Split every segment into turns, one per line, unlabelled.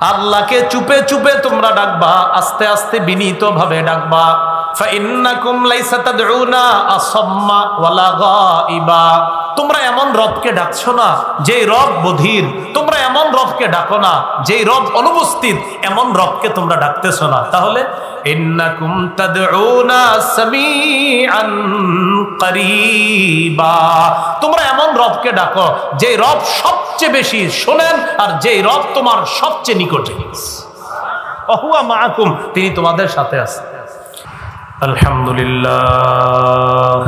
আল্লাহকে চুপে চুপে তোমরা ডাকবা, আস্তে আস্তে বিনীত ভাবে ডাকবা। ফাইন্নাকুম লাইসা তাদউনা আসাম্মা ওয়ালা গায়িবা, তোমরা এমন রবকে ডাকছো না যেই রব বধির, তোমরা এমন রবকে ডাকো না যেই রব অনুপস্থিত, এমন রবকে তোমরা ডাকতেছো না। তাহলে ইন্নাকুম তাদউনা সামিআন করিবা, তোমরা এমন রবকে ডাকো যেই রব সবচেয়ে বেশি শোনেন আর যেই রব তোমার সবচেয়ে নিকটে। ওয়া মাআকুম, তিনি তোমাদের সাথে আছেন। আলহামদুলিল্লাহ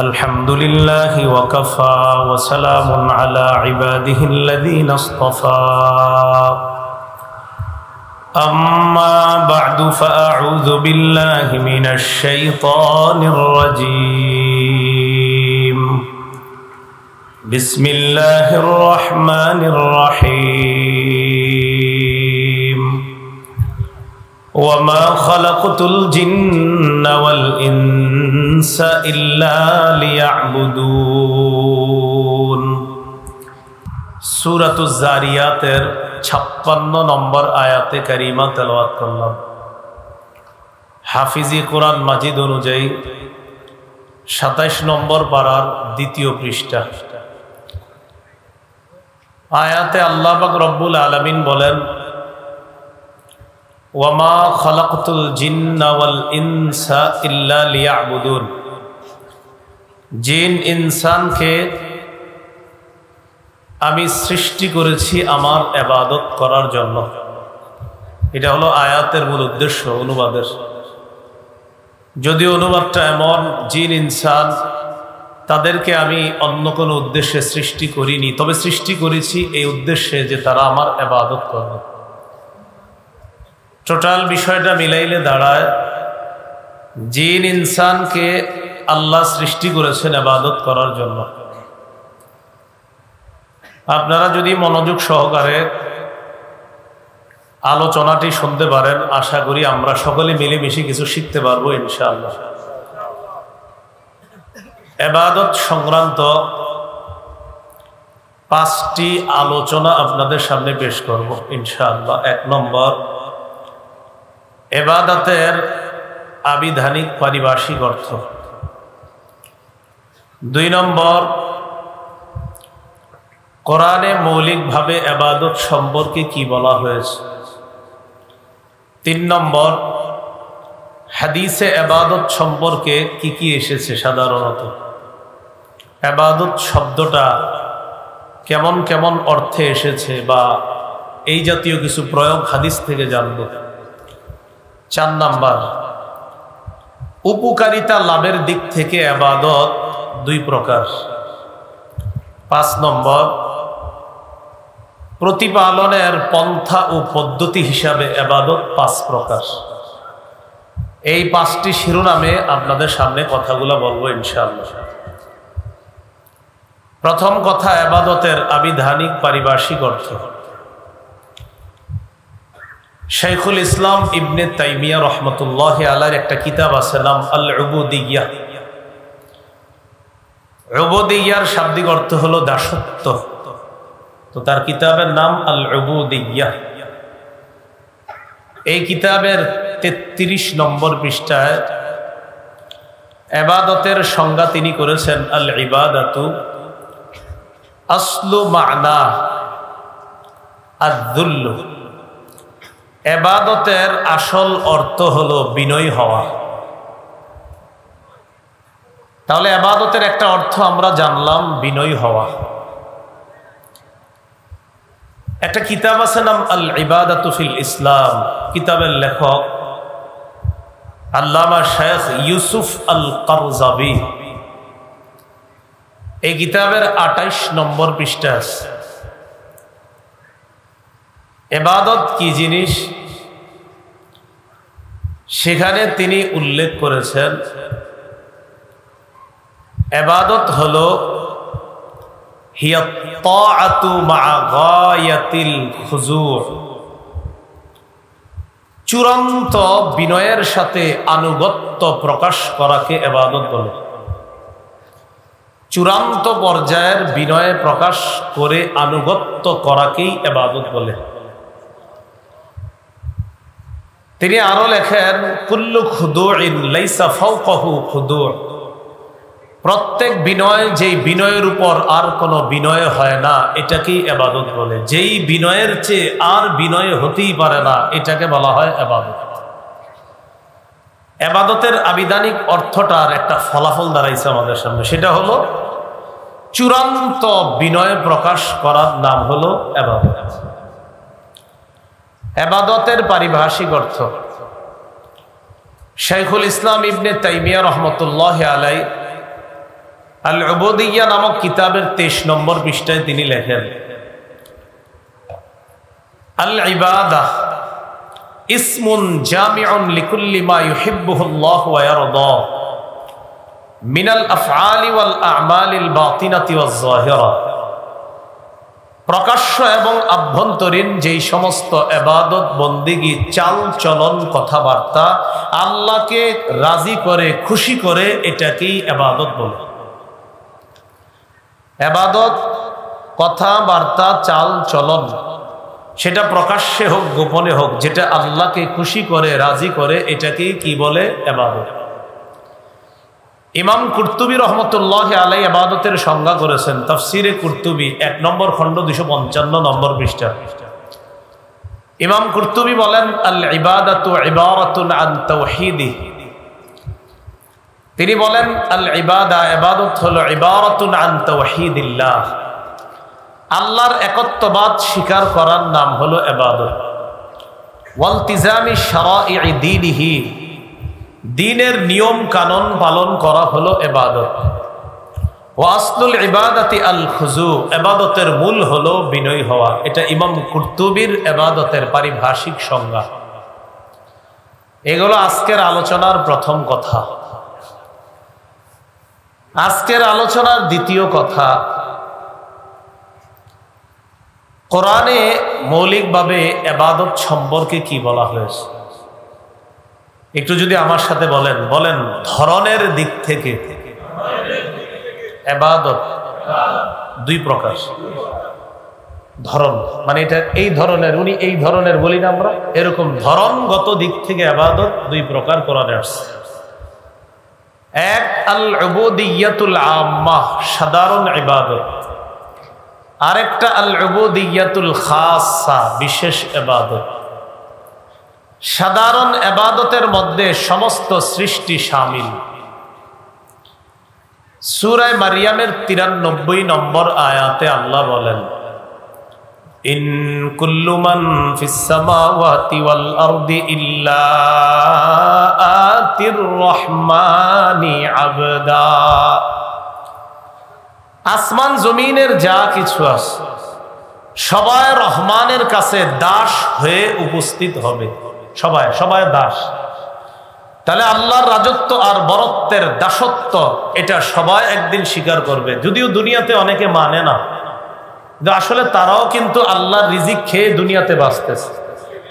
আলহামদুলিল্লাহি ওয়া কাফা ওয়া সালামুন আলা ইবাদিহিল্লাযীনা ইসতাফা। আম্মা বা'দু ফাআউযু বিল্লাহি মিনাশ শাইতানির রাজীম। বিসমিল্লাহির রহমানির রহিম। ওয়ামা খালাকতুল জিন্না ওয়াল ইনসা ইল্লা লিয়াবুদুন। সূরাতুজ জারিয়াতের 56 নম্বর আয়াতে কারিমা তেলাওয়াত করলাম। হাফিজি কোরআন মাজিদ অনুযায়ী 27 নম্বর পারার 2য় পৃষ্ঠা। আয়াতে আল্লাহ পাক রব্বুল আলামিন বলেন, ওয়ামা খালাকতুল জিন্না ওয়াল ইনসা ইল্লা লিয়াবুদুন, জিন ইনসানকে আমি সৃষ্টি করেছি আমার ইবাদত করার জন্য। এটা হলো আয়াতের মূল উদ্দেশ্য অনুবাদের। যদিও অনুবাদটা এমন, জিন ইনসান তাদেরকে আমি অন্য কোনো উদ্দেশ্যে সৃষ্টি করিনি, তবে সৃষ্টি করেছি এই উদ্দেশ্যে যে তারা আমার ইবাদত করবে। টোটাল বিষয়টা মিলাইলে দাঁড়ায়, জিন ইনসানকে আল্লাহ সৃষ্টি করেছেন ইবাদত করার জন্য। আপনারা যদি মনোযোগ সহকারে আলোচনাটি শুনতে পারেন, আশা করি আমরা সকলে মিলেমিশে কিছু শিখতে পারবো ইনশাআল্লাহ। ইবাদত সংক্রান্ত 5টি আলোচনা আপনাদের সামনে পেশ করব ইনশাআল্লাহ। 1 নম্বর, ইবাদতের আবিধানিক পারিভাষিক অর্থ। 2 নম্বর, কোরআনে মৌলিকভাবে ইবাদত সম্পর্কে কি বলা হয়েছে। 3 নম্বর, হাদিসে ইবাদত সম্পর্কে কি কি এসেছে সাধারণত। ইবাদত শব্দটা কেমন কেমন অর্থে এসেছে বা এই জাতীয় কিছু প্রয়োগ হাদিস থেকে জানব। 4 নম্বর, উপকারিতা লাভের দিক থেকে ইবাদত 2 প্রকার। 5 নম্বর, প্রতিপালনের পন্থা ও পদ্ধতি হিসাবে ইবাদত 5 প্রকার। এই 5টি শিরোনামে আপনাদের সামনে কথাগুলো বলবো ইনশাআল্লাহ। প্রথম কথা, ইবাদতের আবিধানিক পারিভাষিক অর্থ। শাইখুল ইসলাম ইবনে তাইমিয়া রহমতুল্লাহি আলাইহির একটা কিতাব আছে, নাম আল উবুদিয়্যাহ। উবুদিয়্যার শাব্দিক অর্থ হলো দাসত্ব, তো তার কিতাবের নাম আল উবুদিয়্যাহ। এই কিতাবের 33 নম্বর পৃষ্ঠায় ইবাদতের সংজ্ঞা তিনি করেছেন, আল ইবাদাতু আসলু মা'না আয-যুল্ল। ইবাদতের আসল অর্থ হলো বিনয়ী হওয়া। তাহলে ইবাদতের একটা অর্থ আমরা জানলাম, বিনয়ী হওয়া। একটা কিতাব আছে নাম আল ইবাদাতু ফিল ইসলাম, কিতাবের লেখক আল্লামা শেখ ইউসুফ আল কারজাবি। এই কিতাবের 28 নম্বর পৃষ্ঠা আছে। ইবাদত কি জিনিস সেখানে তিনি উল্লেখ করেছেন, ইবাদত হলো হিয়া তাআতু মা'a গায়াতিল খুজু', চূড়ান্ত বিনয়ের সাথে আনুগত্য প্রকাশ করাকে ইবাদত বলে। চূড়ান্ত পর্যায়ের বিনয় প্রকাশ করে আনুগত্য করাকেই ইবাদত বলে। তিনি আরো লেখেন কুল্লু খুদুইন লাইসা ফাওকাহু খুদু', প্রত্যেক বিনয় যেই বিনয়ের উপর আর কোনো বিনয় হয় না এটাকেই ইবাদত বলে। যেই বিনয়ের চেয়ে আর বিনয় হতেই পারে না এটাকে বলা হয় ইবাদত। ইবাদতের আবিধানিক অর্থটার একটা ফলাফল দাঁড়াইছে আমাদের সামনে, সেটা হলো চূড়ান্ত বিনয় প্রকাশ করার নাম হলো ইবাদত। ইবাদতের পারিভাষিক অর্থ শাইখুল ইসলাম ইবনে তাইমিয়া রহমতুল্লাহ আলাই আল উবুদিয়্যা নামক কিতাবের 23 নম্বর পৃষ্ঠায় তিনি লেখেন, আল ইবাদাহ ইসমুন জামিউন লিকুল্লি মা ইউহিব্বুহুল্লাহু ওয়া ইয়ারদা মিনাল আফআলি ওয়াল আ'মালিল বাতিনাতি ওয়াজ যাহিরা। প্রকাশ্য এবং আভ্যন্তরীণ যেই সমস্ত ইবাদত বন্দেগী, চাল চলন, কথাবার্তা আল্লাহকে রাজি করে খুশি করে এটাকেই ইবাদত বলে। ইবাদত কথাবার্তা চাল চলন সেটা প্রকাশ্যে হোক গোপনে হোক, যেটা আল্লাহকে খুশি করে রাজি করে এটাকেই কি বলে ইবাদত। ইমাম কুরতুবী রহমতুল্লাহ আলাই ইবাদতের সংজ্ঞা করেছেন তাফসিরে কুরতুবী 1 নম্বর খণ্ড 255 নম্বর পৃষ্ঠা। ইমাম কুরতুবী বলেন, আল ইবাদাতু ইবারাতুন আন তাওহীদি, তিনি বলেন আল ইবাদা, ইবাদত হলো ইবারাতুন আন তাওহীদিল্লাহ, আল্লাহর একত্ববাদ স্বীকার করার নাম হলো ইবাদত। ওয়ালতিজামি শারাঈ দীনিহি, দ্বীনের নিয়ম কানুন পালন করা হলো ইবাদত। ওয়া আসলুল ইবাদাতি আল খুজু, ইবাদতের মূল হলো বিনয়ী হওয়া। এটা ইমাম কুরতুবীর ইবাদতের পারিভাষিক সংজ্ঞা। এগুলো আজকের আলোচনার প্রথম কথা। আজকের আলোচনার দ্বিতীয় কথা, কোরআনে মৌলিকভাবে ইবাদত সম্পর্কে কি বলা হয়েছে একটু যদি আমার সাথে বলেন। বলেন, ধরনের দিক থেকে ইবাদত 2 প্রকার। ধরন মানে এটা এই ধরনের, উনি এই ধরনের বলি না আমরা, এরকম ধরনগত দিক থেকে ইবাদত 2 প্রকার কোরআনে আসছে। এক আল উবুদিয়্যাতুল আম্মাহ, সাধারণ ইবাদত। আরেকটা আল উবুদিয়্যাতুল খাসা, বিশেষ ইবাদত। সাধারণ ইবাদতের মধ্যে সমস্ত সৃষ্টি শামিল। সূরা মারইয়ামের 93 নম্বর আয়াতে আল্লাহ বলেন, ইন কুল্লু মান ফিস সামাওয়াতি ওয়াল আরদি ইল্লা আতির রহমানি আবদা। আসমান জমিনের যা কিছু আছে সবাই রহমানের কাছে দাস হয়ে উপস্থিত হবে। সবাই সবাই দাস। তাহলে আল্লাহর রাজত্ব আর বরত্বের দাসত্ব এটা সবাই একদিন স্বীকার করবে। যদিও দুনিয়াতে অনেকে মানে না, কিন্তু আসলে তারাও কিন্তু আল্লাহর রিজিক খেয়ে দুনিয়াতে বাঁচতেছে,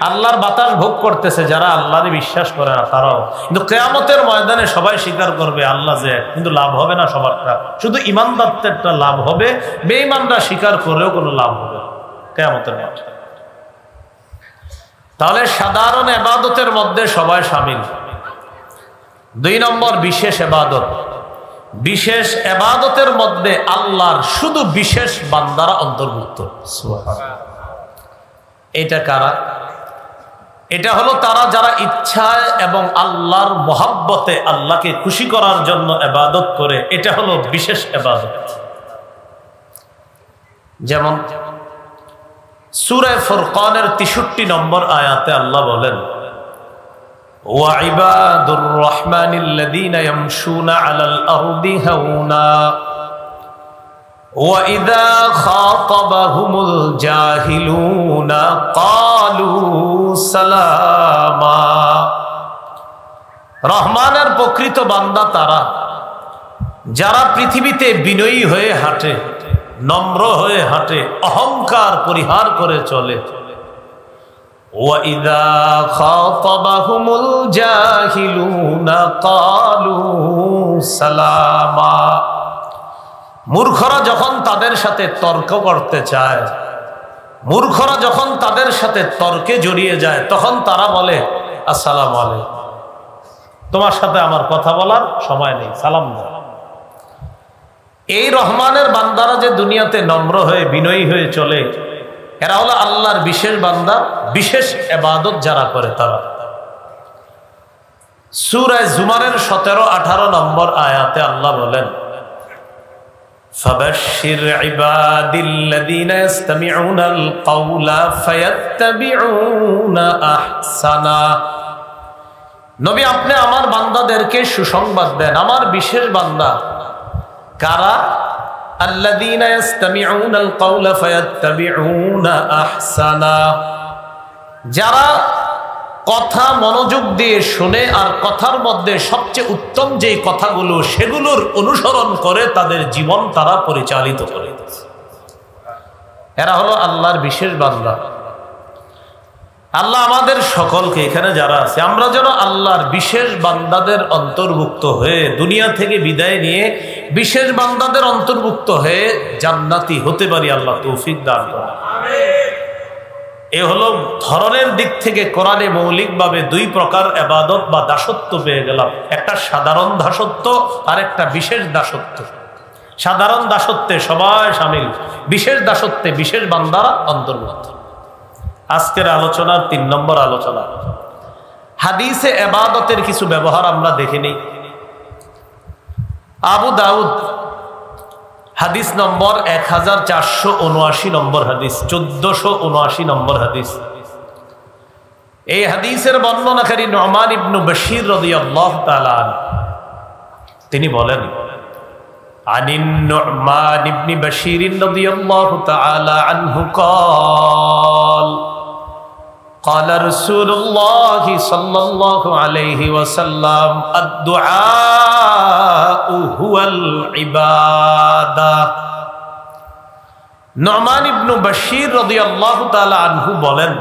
আল্লাহর বাতাস ভোগ করতেছে। যারা আল্লাহরে বিশ্বাস করে না তারাও, কিন্তু কিয়ামতের ময়দানে সবাই স্বীকার করবে আল্লাহ যে, কিন্তু লাভ হবে না সবারটা, শুধু ইমানদারদেরটা লাভ হবে, বেঈমানরা স্বীকার করেও কোনো লাভ হবে না কিয়ামতের মাঠে। তাহলে সাধারণ ইবাদতের মধ্যে সবাই শামিল। 2 নম্বর বিশেষ ইবাদত। বিশেষ ইবাদতের মধ্যে আল্লাহর শুধু বিশেষ বান্দারা অন্তর্ভুক্ত। সুবহানাল্লাহ। এটা কারা? এটা হলো তারা যারা ইচ্ছায় এবং আল্লাহর মহব্বতে আল্লাহকে খুশি করার জন্য ইবাদত করে। এটা হলো বিশেষ ইবাদত। যেমন সূরা ফুরকানের 63 নম্বর আয়াতে আল্লাহ বলেন, ওয়া ইবাদুর রহমানিল্লাযীনা ইয়ামশুনা আলাল আরদি হাওনা ওয়া ইযা খাতাবাহুমুল জাহিলুনা ক্বালু সালামা। রহমানের প্রকৃত বান্দা তারা যারা পৃথিবীতে বিনয়ী হয়ে হাঁটে, নম্র হয়ে হাঁটে, অহংকার পরিহার করে চলে। ওয়া ইযা খাতাবাহুমুল জাহিলুনা ক্বালু সালামা। মূর্খরা যখন তাদের সাথে তর্ক করতে চায়, মূর্খরা যখন তাদের সাথে তর্কে জড়িয়ে যায়, তখন তারা বলে আসসালামু আলাইকুম, তোমার সাথে আমার কথা বলার সময় নেই, সালাম দাও। এই রহমানের বান্দারা যে দুনিয়াতে নম্র হয়ে বিনয়ী হয়ে চলে, এরা হলো আল্লাহর বিশেষ বান্দা, বিশেষ ইবাদত যারা করে তারা। সূরা জুমারের 17-18 নম্বর আয়াতে আল্লাহ বলেন, ফাবাশশির ইবাদিল্লাযীনা ইসতামিউনাল কাওলা ফায়াত্তাবিউনা আহসানা। নবী, আপনি আমার বান্দাদেরকে সুসংবাদ দেন। আমার বিশেষ বান্দা কারা? আল্লাযীনা ইসতামিউনাল কাওলা ফায়াত্তাবিউনা আহসানা, যারা কথা মনোযোগ দিয়ে শুনে আর কথার মধ্যে সবচেয়ে উত্তম যে কথাগুলো সেগুলোর অনুসরণ করে তাদের জীবন তারা পরিচালিত করে। এরা হলো আল্লাহর বিশেষ বান্দা। আল্লাহ আমাদের সকলকে, এখানে যারা আছে, আমরা যেন আল্লাহর বিশেষ বান্দাদের অন্তর্ভুক্ত হয়ে দুনিয়া থেকে বিদায় নিয়ে বিশেষ বান্দাদের অন্তর্ভুক্ত হয়ে জান্নাতি হতে পারি। আল্লাহ তৌফিক দান করেন। এ হলো ধরনের দিক থেকে কোরআনে মৌলিকভাবে দুই প্রকার ইবাদত বা দাসত্ব পেয়ে গেলাম, একটা সাধারণ দাসত্ব আর একটা বিশেষ দাসত্ব। সাধারণ দাসত্বে সবাই শামিল, বিশেষ দাসত্বে বিশেষ বান্দারা অন্তর্ভুক্ত। আজকের আলোচনার 3 নম্বর আলোচনা, হাদিসে ইবাদতের কিছু ব্যবহার আমরা দেখে নিই। আবু দাউদ হাদিস নম্বর 1479 নম্বর হাদিস, 1479 নম্বর হাদিস। এই হাদিসের বর্ণনাকারী নুমান ইবনে বশীর রাদিয়াল্লাহু তাআলা আনহু, তিনি বলেন, আনিন নুমান ইবনে বশীর রাদিয়াল্লাহু তাআলা আনহু قال قال رسول الله صلى الله عليه وسلم الدعاء هو العبادة। নুমান ইবনে বশীর রাদিয়াল্লাহু তাআলা আনহু বলেন,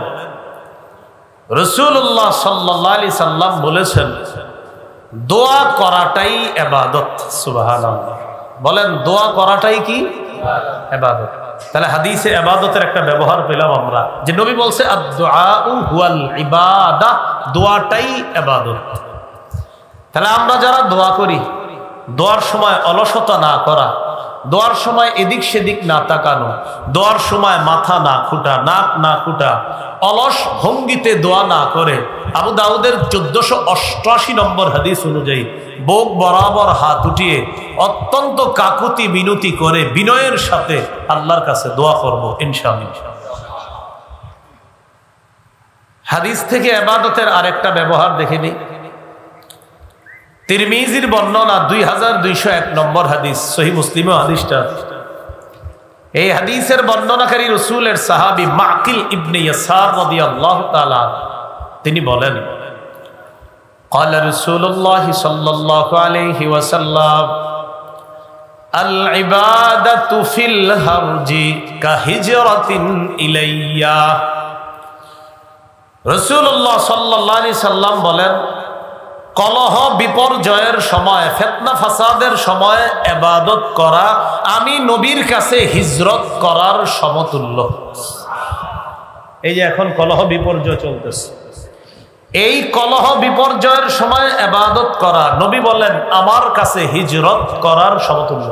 রাসূলুল্লাহ সাল্লাল্লাহু আলাইহি সাল্লাম বলেছেন, দোয়া করাটাই ইবাদত। সুবহানাল্লাহ। বলেন, দোয়া করাটাই কি? ইবাদত। তাহলে হাদিসে ইবাদতের একটা ব্যবহার পেলাম আমরা, যে নবী বলছে আদ-দুআউ হুয়াল ইবাদা, দোয়াটাই ইবাদত। তাহলে আমরা যারা দোয়া করি, দোয়ার সময় অলসতা না করা, দোয়ার সময় এদিক সেদিক না তাকানো, দোয়ার সময় মাথা না খুঁটা, নাক না খুঁটা, অলস ভঙ্গিতে দোয়া না করে, আবু দাউদের 1488 নম্বর হাদিস অনুযায়ী বুক বরাবর হাত উঠিয়ে অত্যন্ত কাকুতি মিনতি করে বিনয়ের সাথে আল্লাহর কাছে দোয়া করব ইনশাআল্লাহ। হাদিস থেকে ইবাদতের আরেকটা ব্যবহার দেখে নিই। তিরমিজির বর্ণনা 2201 নম্বর হাদিস, সহিহ মুসলিমে হাদিসটা। এই হাদিসের বর্ণনাকারী রাসূলের সাহাবী মাকিল ইবনে ইয়াসার রাদিয়াল্লাহু তাআলা, তিনি বলেন, قال رسول الله صلى الله عليه وسلم العبادة في الهرج كهجرة إلي। রাসূলুল্লাহ সাল্লাল্লাহু আলাইহি সাল্লাম বলেন, কলহ বিপর্যয়ের সময়, ফিতনা ফাসাদের সময় ইবাদত করা আমি নবীর কাছে হিজরত করার সমতুল্য। এই যে এখন কলহ বিপর্যয় চলতেছে, এই কলহ বিপর্যয়ের সময় ইবাদত করা নবী বলেন আমার কাছে হিজরত করার সমতুল্য।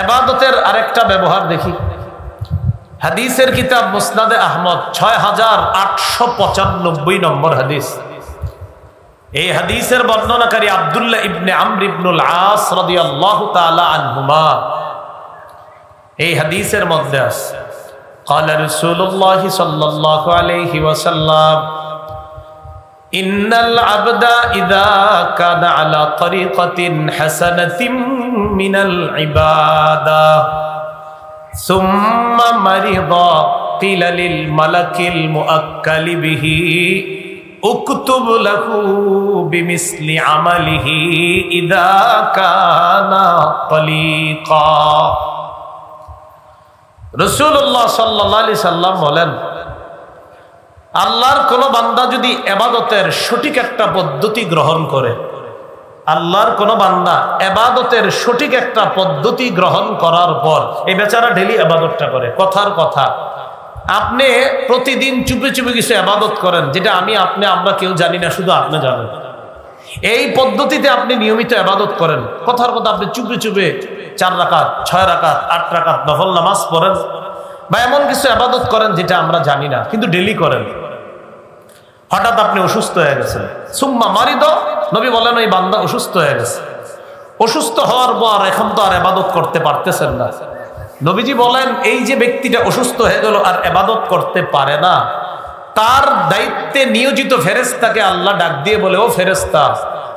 ইবাদতের আরেকটা ব্যবহার দেখি। হাদিসের কিতাব মুসনাদে আহমদ 6895 নম্বর হাদিস। এই হাদিসের বর্ণনাকারী আব্দুল্লাহ ইবনে আমর ইবনুল আস রাদিয়াল্লাহু তাআলা আনহুমা। এই হাদিসের মধ্যে আছে, قال رسول الله صلى الله عليه وسلم إن العبد إذا كان على طريقة حسنة من العبادة ثم مرض قيل للملك المؤكل به اكتب له بمثل عمله إذا كان طليقا। রাসূলুল্লাহ সাল্লাল্লাহু আলাইহি সাল্লাম বলেন, আল্লাহর কোন বান্দা যদি ইবাদতের সঠিক একটা পদ্ধতি গ্রহণ করে, আল্লাহর কোন বান্দা ইবাদতের সঠিক একটা পদ্ধতি গ্রহণ করার পর এই বেচারা ডেইলি ইবাদতটা করে, কথার কথা, আপনি প্রতিদিন চুপে চুপে কিছু ইবাদত করেন, যেটা আমরা কেউ জানি না, শুধু আপনি জানেন। এই পদ্ধতিতে আপনি নিয়মিত ইবাদত করেন, কথার কথা আপনি চুপে চুপে 4 রাকাত 6 রাকাত 8 রাকাত নফল নামাজ পড়েন, বা এমন কিছু ইবাদত করেন যেটা আমরা জানি না কিন্তু ডেলি করেন। হঠাৎ আপনি অসুস্থ হয়ে গেছেন, সুম্মা মারিদ, নবী বলেন ওই বান্দা অসুস্থ হয়ে গেছে। অসুস্থ হওয়ার পর এখন তো আর ইবাদত করতে পারতেছেন না। নবীজি বলেন এই যে ব্যক্তিটা অসুস্থ হয়ে গেল আর ইবাদত করতে পারে না, তার দায়িত্বে নিয়োজিত ফেরেশতাকে আল্লাহ ডাক দিয়ে বলে, ও ফেরেশতা,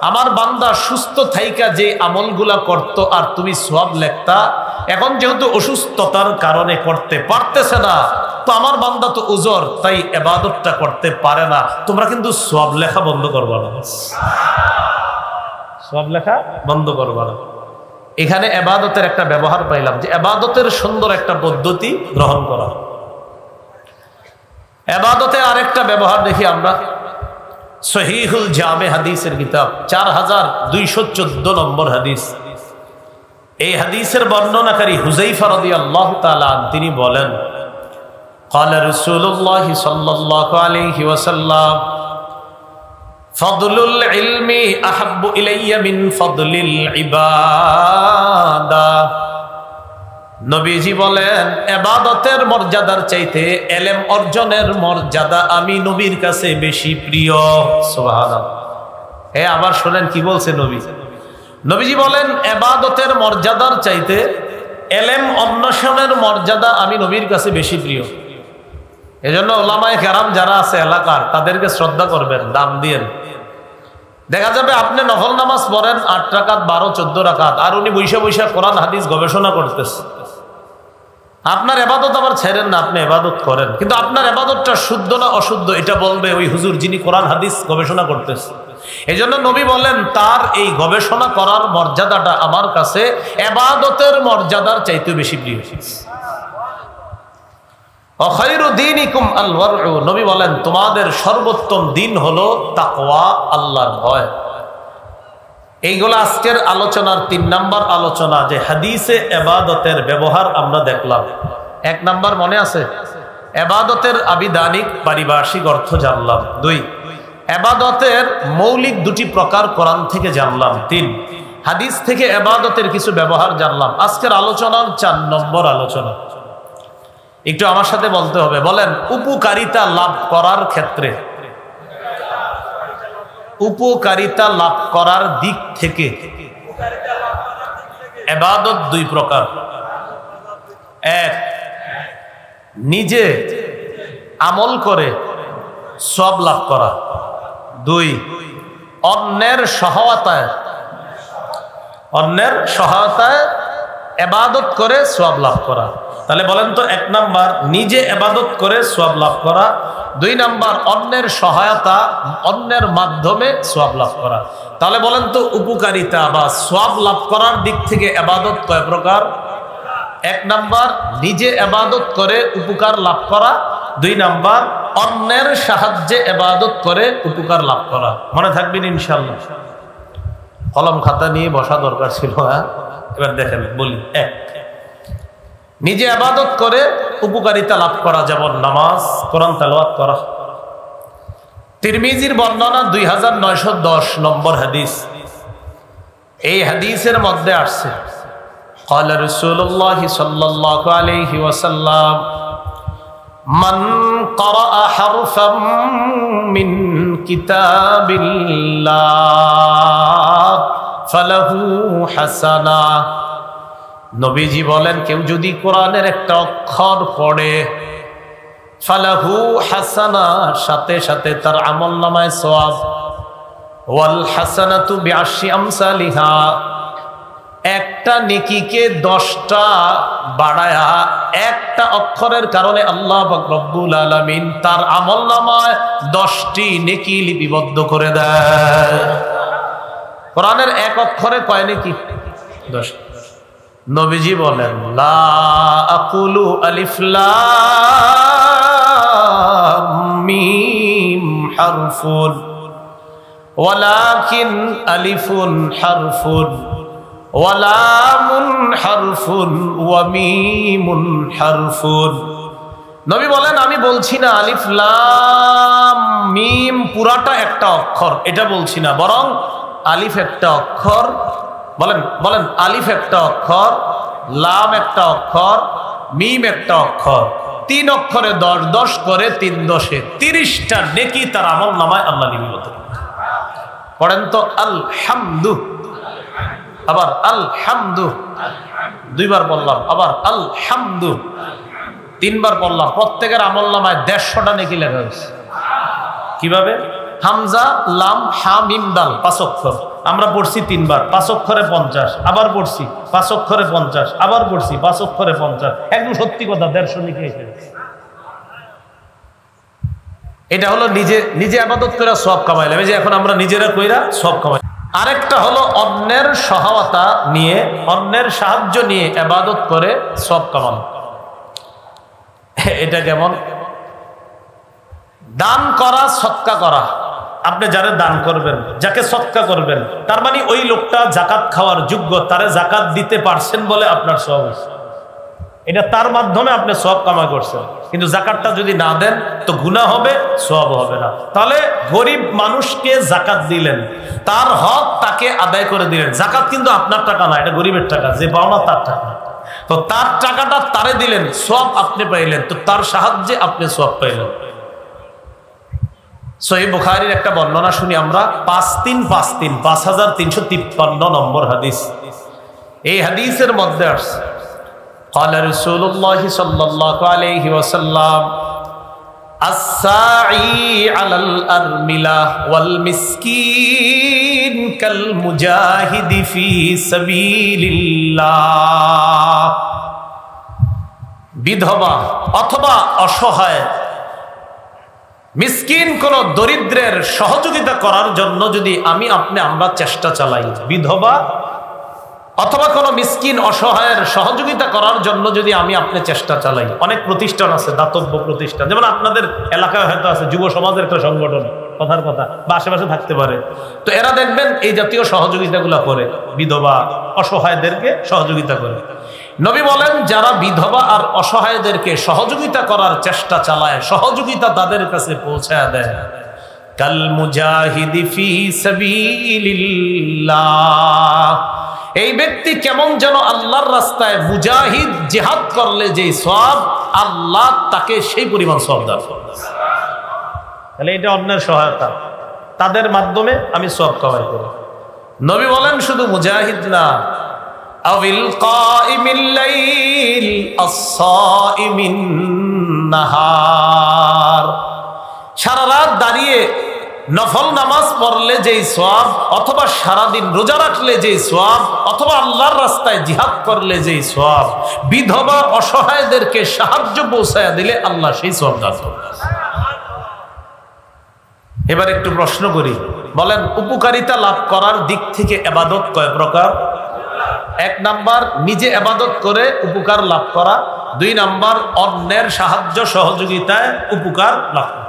আমার বান্দা সুস্থ থাইকা যে আমলগুলা করত আর তুমি সওয়াব লেখতা, এখন যেহেতু অসুস্থতার কারণে করতে পারতেছে না, তো আমার বান্দা তো উজর, তাই ইবাদতটা করতে পারে না, তোমরা কিন্তু সওয়াব লেখা বন্ধ করবা না, সওয়াব লেখা বন্ধ করবা না। এখানে ইবাদতের একটা ব্যবহার পাইলাম, যে ইবাদতের সুন্দর একটা পদ্ধতি গ্রহণ করা। ইবাদতে আরেকটা ব্যবহার দেখি আমরা, সহিহুল জামে হাদিসের কিতাব 4214 নম্বর হাদিস। এই হাদিসের বর্ণনাকারী হুযায়ফা রাদিয়াল্লাহু তাআলা তিনি বলেন, قال رسول الله صلى الله عليه وسلم فضل العلم احب الي من فضل العباده। নবীজি বলেন ইবাদতের মর্যাদার চাইতে ইলম অর্জনের মর্যাদা আমি নবীর কাছে বেশি প্রিয়। সুবহানাল্লাহ। আবার শুনেন কি বলছে নবী। নবীজি বলেন ইবাদতের মর্যাদার চাইতে ইলম অন্বেষণের মর্যাদা আমি নবীর কাছে বেশি প্রিয়। এজন্য উলামায়ে কেরাম যারা আছে এলাকার, তাদেরকে শ্রদ্ধা করবেন, দাম দিয়েন। দেখা যাবে আপনি নফল নামাজ পড়েন 8 রাকাত 12 14 রাকাত, আর উনি বৈশা বৈশা কোরআন হাদিস গবেষণা করতেছে। আপনার ইবাদত আবার ছেড়েন না, আপনি ইবাদত করেন, কিন্তু আপনার ইবাদতটা শুদ্ধ না অশুদ্ধ এটা বলবে ওই হুজুর যিনি কোরআন হাদিস গবেষণা করতেছে। এই জন্য নবী বলেন তার এই গবেষণা করার মর্যাদাটা আমার কাছে ইবাদতের মর্যাদার চাইতে বেশি প্রিয়। নবী বলেন তোমাদের সর্বোত্তম দিন হলো তাকওয়া, আল্লাহর ভয়। এইগুলো আজকের আলোচনার 3 নাম্বার আলোচনা, যে হাদিসে ইবাদতের ব্যবহার আমরা দেখলাম। 1 নাম্বার মনে আছে, ইবাদতের আবিধানিক পারিভাষিক অর্থ জানলাম। 2, ইবাদতের মৌলিক 2টি প্রকার কোরআন থেকে জানলাম। 3, হাদিস থেকে ইবাদতের কিছু ব্যবহার জানলাম। আজকের আলোচনার 4 নম্বর আলোচনা, একটু আমার সাথে বলতে হবে, বলেন উপকারিতা লাভ করার ক্ষেত্রে, উপকারিতা লাভ করার দিক থেকে ইবাদত 2 প্রকার। 1, নিজে আমল করে সওয়াব লাভ করা। 2, অন্যের সহায়তায় ইবাদত করে সওয়াব লাভ করা। তাহলে বলেন তো 1 নাম্বার নিজে ইবাদত করে সওয়াব লাভ করা, 2 নাম্বার অন্যের সহায়তা, অন্যের মাধ্যমে সওয়াব লাভ করা। তাহলে বলেন তো উপকারিতা বা সওয়াব লাভ করার দিক থেকে ইবাদত কয় প্রকার? 1 নাম্বার নিজে ইবাদত করে উপকার লাভ করা, 2 নাম্বার অন্যের সাহায্যে ইবাদত করে উপকার লাভ করা। মনে থাকবেন ইনশাআল্লাহ। কলম খাতা নিয়ে বসা দরকার ছিল। এবার দেখেন বলি, 1, নিজে ইবাদত করে উপকারিতা লাভ করা, যেমন নামাজ, কোরআন তেলাওয়াত করা। তিরমিজির বর্ণনা 2910 নম্বর হাদিস। এই হাদিসের মধ্যে আসছে قال رسول الله صلى الله عليه وسلم من قرأ حرفا من كتاب الله فله حسنة। নবীজি বলেন কেউ যদি কোরআনের একটা অক্ষর পড়ে, ফালাহু হাসানা, সাথে সাথে তার আমলনামায় সওয়াব, ওয়াল হাসানাতু বিআশরি আমসালিহা, একটা নেকিকে 10টা বাড়ায়া, একটা অক্ষরের কারণে আল্লাহ পাক রব্বুল আলামিন তার আমলনামায় 10টি নেকি লিপিবদ্ধ করে দেয়। কোরআনের এক অক্ষরে কয় নেকি? 10। নবীজি বলেন লা আকুলু আলিফ লাম মিম হারফুন ওয়ালাকিন আলিফুন হারফুন ওয়া লামুন হারফুন ওয়া মিমুন হারফুন নবী বলেন আমি বলছি না আলিফ লাম মিম পুরাটা একটা অক্ষর, এটা বলছি না, বরং আলিফ একটা অক্ষর, বলেন বলেন, আলিফ একটা অক্ষর, লাম একটা অক্ষর, মিম একটা অক্ষর, 3 অক্ষরে 10 10 করে 3 10-এ 30টা নেকি তার আমল নামায় আল্লাহ লিপিবদ্ধ করেন। পড়েন তো আলহামদু, আবার আলহামদু, 2 বার বললাম, আবার আলহামদু 3 বার বললাম। প্রত্যেকের আমল নামায় 150টা নেকি লেখা হয়েছে। কিভাবে? হামজা লাম হা মিম দাল 5 অক্ষর, আমরা পড়ছি 3 বার, 5 অক্ষরে 50, আবার পড়ছি 5 অক্ষরে 50, আবার পড়ছি 5 অক্ষরে 50, একদম সত্যি কথা 150 নেকি এসে গেছে। এটা হলো নিজে নিজে ইবাদত করে সওয়াব কামাইলাম, এই যে এখন আমরা নিজেরা কইরা সওয়াব কামাই। আরেকটা হলো অন্যের সহায়তা নিয়ে, অন্যের সাহায্য নিয়ে ইবাদত করে সওয়াব কামানো। এটা কেমন? দান করা, সদকা করা। আপনি যারে দান করবেন, যাকে সদকা করবেন, তার মানে ওই লোকটা জাকাত খাওয়ার যোগ্য, তারে জাকাত দিতে পারছেন বলে আপনার সওয়াব হয়েছে। এটা তার মাধ্যমে আপনি সওয়াব কামাই করছেন। কিন্তু জাকাতটা যদি না দেন তো গুনাহ হবে, সওয়াব হবে না। তাহলে গরিব মানুষকে জাকাত দিলেন, তার হক তাকে আদায় করে দিলেন। জাকাত কিন্তু আপনার টাকা না, এটা গরিবের টাকা, যে পাওনা তার টাকা। তো তার টাকাটা তারে দিলেন, সওয়াব আপনি পাইলেন, তো তার সাহায্যে আপনি সওয়াব পাইলেন। সহিহ বুখারীর একটা বর্ণনা শুনি আমরা, 5353 5353 নম্বর হাদিস। এই হাদিসের মধ্যে আসছে قال رسول الله صلى الله عليه وسلم الساعي على الأرملة والمسكين كالمجاهد في سبيل الله। বিধবা অথবা অসহায় মিসকিন কোন দরিদ্রের সহযোগিতা করার জন্য যদি আমরা চেষ্টা চালাই, বিধবা অথবা কোনো মিসকিন অসহায়ের সহযোগিতা করার জন্য যদি আপনি চেষ্টা চালাই। অনেক প্রতিষ্ঠান আছে, দাতব্য প্রতিষ্ঠান, যেমন আপনাদের এলাকায় হয়তো আছে যুব সমাজের একটা সংগঠন, কথার কথা, বা আশেপাশে থাকতে পারে। তো এরা দেখবেন এই জাতীয় সহযোগিতাগুলো করে, বিধবা অসহায়দেরকে সহযোগিতা করে। নবী বলেন যারা বিধবা আর অসহায়দেরকে সহযোগিতা করার চেষ্টা চালায়, সহযোগিতা তাদের কাছে পৌঁছায় দেয়, কাল মুজাহিদি ফি সাবিলিল্লাহ, এই ব্যক্তি কেমন যেন আল্লাহর রাস্তায় মুজাহিদ, জিহাদ করলে যে সওয়াব, আল্লাহ তাকে সেই পরিমাণ সওয়াব দান করবে। তাহলে এটা অন্যের সহায়তা, তাদের মাধ্যমে আমি সওয়াব কামাই করি। নবী বলেন শুধু মুজাহিদ না, আবিল কাইমিল লাইল আস-সাইমিন নাহার, সারা রাত দাঁড়িয়ে নফল নামাজ পড়লে যেই সওয়াব, অথবা সারাদিন রোজা রাখলে যেই সওয়াব, অথবা আল্লাহর রাস্তায় জিহাদ করলে যেই সওয়াব, বিধবা অসহায়দেরকে সাহায্য পৌঁছায়া দিলে আল্লাহ সেই সওয়াব দান করবেন। এবার একটু প্রশ্ন করি, বলেন উপকারিতা লাভ করার দিক থেকে ইবাদত কয় প্রকার? 1 নাম্বার নিজে ইবাদত করে উপকার লাভ করা, 2 নাম্বার অন্যের সাহায্য সহযোগিতায় উপকার লাভ করা।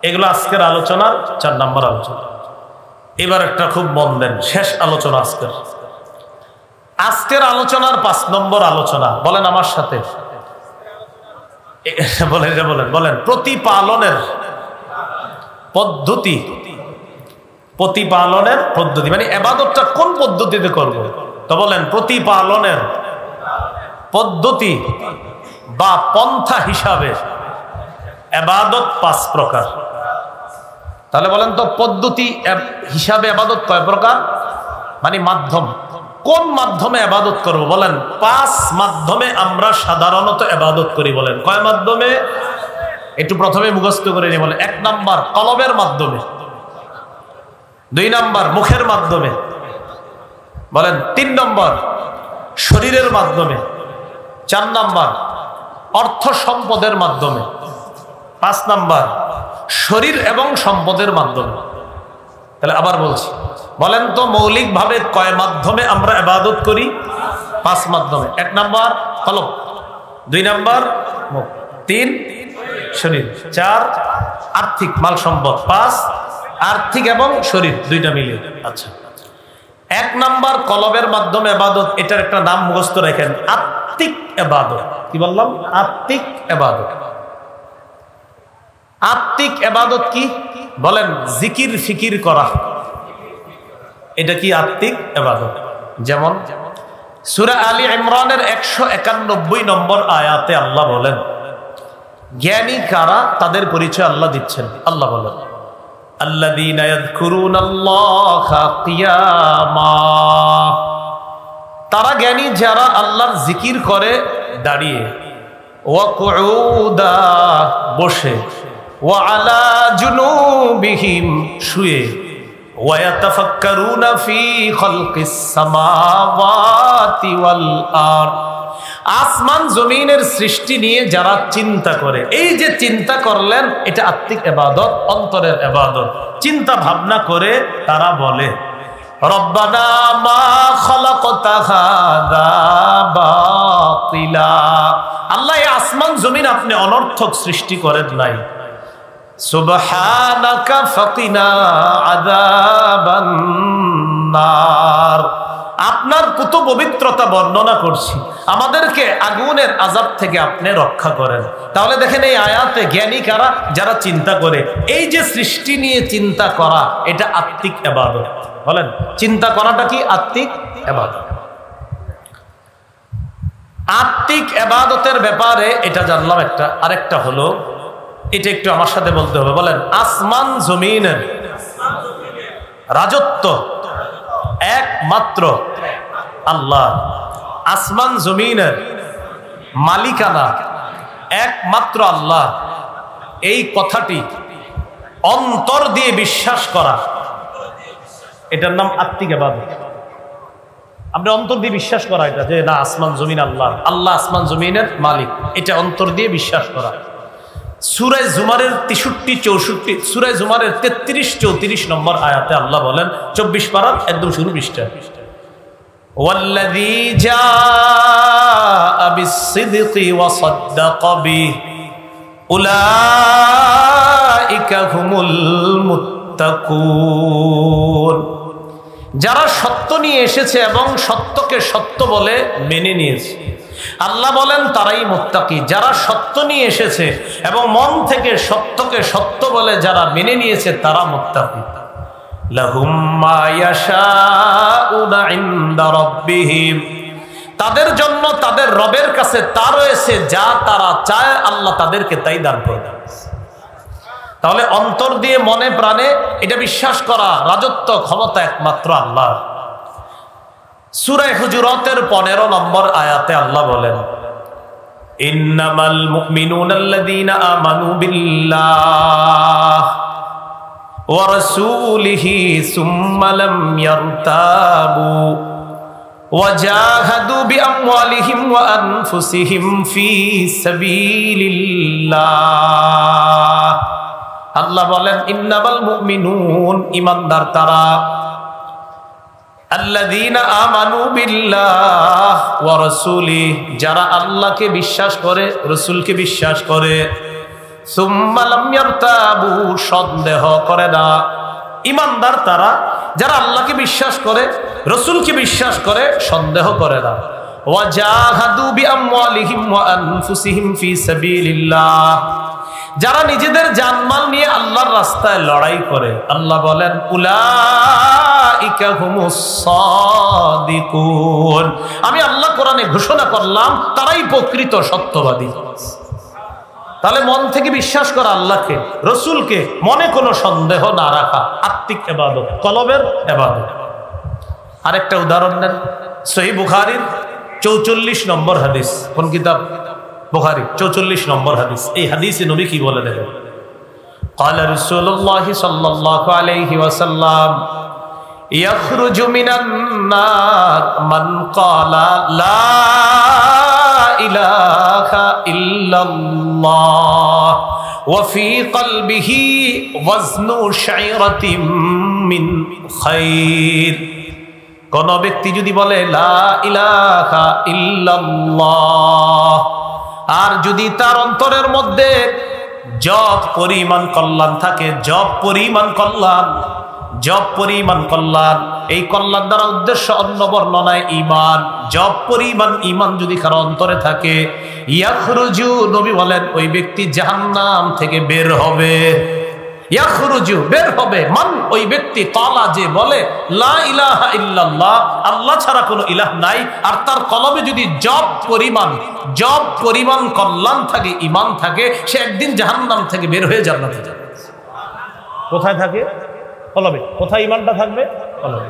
এগুলো আজকের আলোচনার 4 নম্বর আলোচনা। এবার একটা খুব মন দেন, শেষ আলোচনা আজকের আলোচনার 5 নম্বর আলোচনা। বলেন আমার সাথে, বলেন প্রতিপালনের পদ্ধতি। প্রতিপালনের পদ্ধতি মানে ইবাদতটা কোন পদ্ধতিতে করব? তো বলেন প্রতিপালনের পদ্ধতি বা পন্থা হিসাবে ইবাদত 5 প্রকার। তাহলে বলেন তো পদ্ধতি হিসাবে ইবাদত কয় প্রকার? মানে মাধ্যম, কোন মাধ্যমে ইবাদত করব? বলেন 5 মাধ্যমে আমরা সাধারণত ইবাদত করি। বলেন কয় মাধ্যমে? একটু প্রথমে মুখস্থ করে নিই। বলেন 1 নাম্বার কলবের মাধ্যমে, 2 নাম্বার মুখের মাধ্যমে, বলেন 3 নম্বর শরীরের মাধ্যমে, 4 নাম্বার অর্থ সম্পদের মাধ্যমে, 5 নাম্বার শরীর এবং সম্পদের মাধ্যমে। তাহলে আবার বলছি, বলেন তো মৌলিকভাবে কয় মাধ্যমে আমরা ইবাদত করি? 5 মাধ্যমে। 1 নাম্বার কলব, 2 নাম্বার মুখ, 3 শরীর, 4 আর্থিক মাল সম্পদ, 5 আর্থিক এবং শরীর 2টা মিলিয়ে। আচ্ছা, 1 নাম্বার কলবের মাধ্যমে ইবাদত, এটার একটা নাম মুখস্থ রাখেন, আত্মিক ইবাদত। কি বললাম? আত্মিক ইবাদত। আত্মিক ইবাদত কি বলেন? জিকির ফিকির করা, এটা কি আত্মিক ইবাদত? যেমন সূরা আলী ইমরানের 191 নম্বর আয়াতে আল্লাহ বলেন, জ্ঞানী কারা তাদের পরিচয় আল্লাহ দিচ্ছেন। আল্লাহ বলেন, আল্লাযীনা ইয়াযকুরুনাল্লাহা কিয়ামা, তারা জ্ঞানী যারা আল্লাহর জিকির করে দাঁড়িয়ে, ওয়া কুউদা বসে, ওয়া আলা জুনুবিহিম শুয়ে, ওয়া ইয়াতাফাক্কারুনা ফি খালকিস সামাওয়াতি ওয়াল আরদ, আসমান জমিনের সৃষ্টি নিয়ে যারা চিন্তা করে। এই যে চিন্তা করলেন, এটা আত্মিক ইবাদত, অন্তরের ইবাদত। চিন্তা ভাবনা করে তারা বলে, রব্বানা মা খালাকতা হাযা বাতিলা, আল্লাহ এই আসমান জমিন আপনি অনর্থক সৃষ্টি করেন নাই। সুবহানাকা ফাকিনা আযাবান নার, আপনার কত পবিত্রতা বর্ণনা করছি, আমাদেরকে আগুনের আযাব থেকে আপনি রক্ষা করেন। তাহলে দেখেন এই আয়াতে জ্ঞানী কারা? যারা চিন্তা করে। এই যে সৃষ্টি নিয়ে চিন্তা করা, এটা আত্মিক ইবাদত। বলেন, চিন্তা করাটা কি আত্মিক ইবাদত? আত্মিক ইবাদতের ব্যাপারে এটা জানলাম একটা। আরেকটা হলো, এটা একটু আমার সাথে বলতে হবে। বলেন, আসমান জমিনের রাজত্ব একমাত্র আল্লাহ, আসমান জমিনের মালিকানা একমাত্র আল্লাহ। এই কথাটি অন্তর দিয়ে বিশ্বাস করা, এটার নাম আত্মিক ইবাদত। আপনি অন্তর দিয়ে বিশ্বাস করা এটা, যে না আসমান জমিন আল্লাহ, আল্লাহ আসমান জমিনের মালিক, এটা অন্তর দিয়ে বিশ্বাস করা। সূরা জুমারের 63-64, সূরা জুমারের 33-34 নম্বর আয়াতে আল্লাহ বলেন, 24 পারার একদম শুরু পৃষ্ঠা, ওয়াল্লাযী জাআ বিস-সিদকি ওয়া সাদ্দাকা বিহি উলাইকা হুমুল মুত্তাকুন, যারা সত্য নিয়ে এসেছে এবং সত্যকে সত্য বলে মেনে নিয়েছে। আল্লাহ বলেন তারাই মুত্তাকি, যারা সত্য নিয়ে এসেছে এবং মন থেকে সত্যকে সত্য বলে যারা মেনে নিয়েছে, তারা মুত্তাকি। লাহুম মা ইয়াশাউনা ইনদা রাব্বিহিম, তাদের জন্য তাদের রবের কাছে তা রয়েছে যা তারা চায়, আল্লাহ তাদেরকে তাই দান করবেন। তাহলে অন্তর দিয়ে মনে প্রাণে এটা বিশ্বাস করা, রাজত্ব ক্ষমতা একমাত্র আল্লাহ। সূরা হুজুরাতের 15 নম্বর আয়াতে আল্লাহ বলেন, ইন্নামাল মুমিনুনা আল্লাযীনা আমানু বিল্লাহ ওয়া রাসূলিহি সুম্মা লাম ইয়ারতাবু ওয়া জাহাদু বিআমওয়ালিহিম ওয়া আনফুসিহিম ফি সাবিলিল্লাহ। আল্লাহ বলেন, ইন্নামাল মুমিনুন, ঈমানদার তারা, আল্লাযীনা আমানু বিল্লাহ ওয়া রাসূলিহি, যারা আল্লাহকে বিশ্বাস করে, রাসূলকে বিশ্বাস করে, সুম্মা লাম ইয়ারতাবু, সন্দেহ করে না। ঈমানদার তারা যারা আল্লাহকে বিশ্বাস করে, রাসূলকে বিশ্বাস করে, সন্দেহ করে না। ওয়া জাহাদু বিআমওয়ালিহিম ওয়া আনফুসিহিম ফি সাবিলিল্লাহ, যারা নিজেদের জানমাল নিয়ে আল্লাহর রাস্তায় লড়াই করে। আল্লাহ বলেন, উলাইকা হুমুস সাদিকুন, আমি আল্লাহ কোরআনে ঘোষণা করলাম তারাই প্রকৃত সত্যবাদী। তাহলে মন থেকে বিশ্বাস করা আল্লাহকে, রাসূলকে, মনে কোনো সন্দেহ না রাখা, আত্মিক ইবাদত, কলবের ইবাদত। আরেকটা উদাহরণ নেন, সহিহ বুখারীর 44 নম্বর হাদিস। কোন কিতাব? বুখারী 44 নম্বর হাদিস। এই হাদিসে নবী কি বলে দেখেন, ক্বালা রাসূলুল্লাহ সাল্লাল্লাহু আলাইহি ওয়াসাল্লাম, ইয়াখরুজু মিনান নার মান ক্বালা লা ইলাহা ইল্লাল্লাহ ওয়া ফি কলবিহি ওয়াজনু শাইরাতিন মিন খায়র। কোন ব্যক্তি যদি বলে লা ইলাহা ইল্লাল্লাহ, আর যদি তার অন্তরের মধ্যে জব পরিমাণ কল্যাণ থাকে, জব পরিমাণ কল্যাণ, জব পরিমাণ কল্যাণ, এই কল্যাণ দ্বারা উদ্দেশ্য অন্য বর্ণনায় ঈমান, জব পরিমাণ ঈমান যদি কারো অন্তরে থাকে, ইয়াখরুজু, নবী বলেন ওই ব্যক্তি জাহান্নাম থেকে বের হবে। ইয়াখরুজু, বের হবে। মান, ওই ব্যক্তি কালা, যে বলে লা ইলাহা ইল্লাল্লাহ, আল্লাহ ছাড়া কোনো ইলাহ নাই, আর তার কলবে যদি জব পরিমাণ কল্যাণ থাকে, ঈমান থাকে, সে একদিন জাহান্নাম থেকে বের হয়ে জান্নাতে যাবে। কোথায় থাকে? কলবে। কোথায় ঈমানটা থাকবে? কলবে।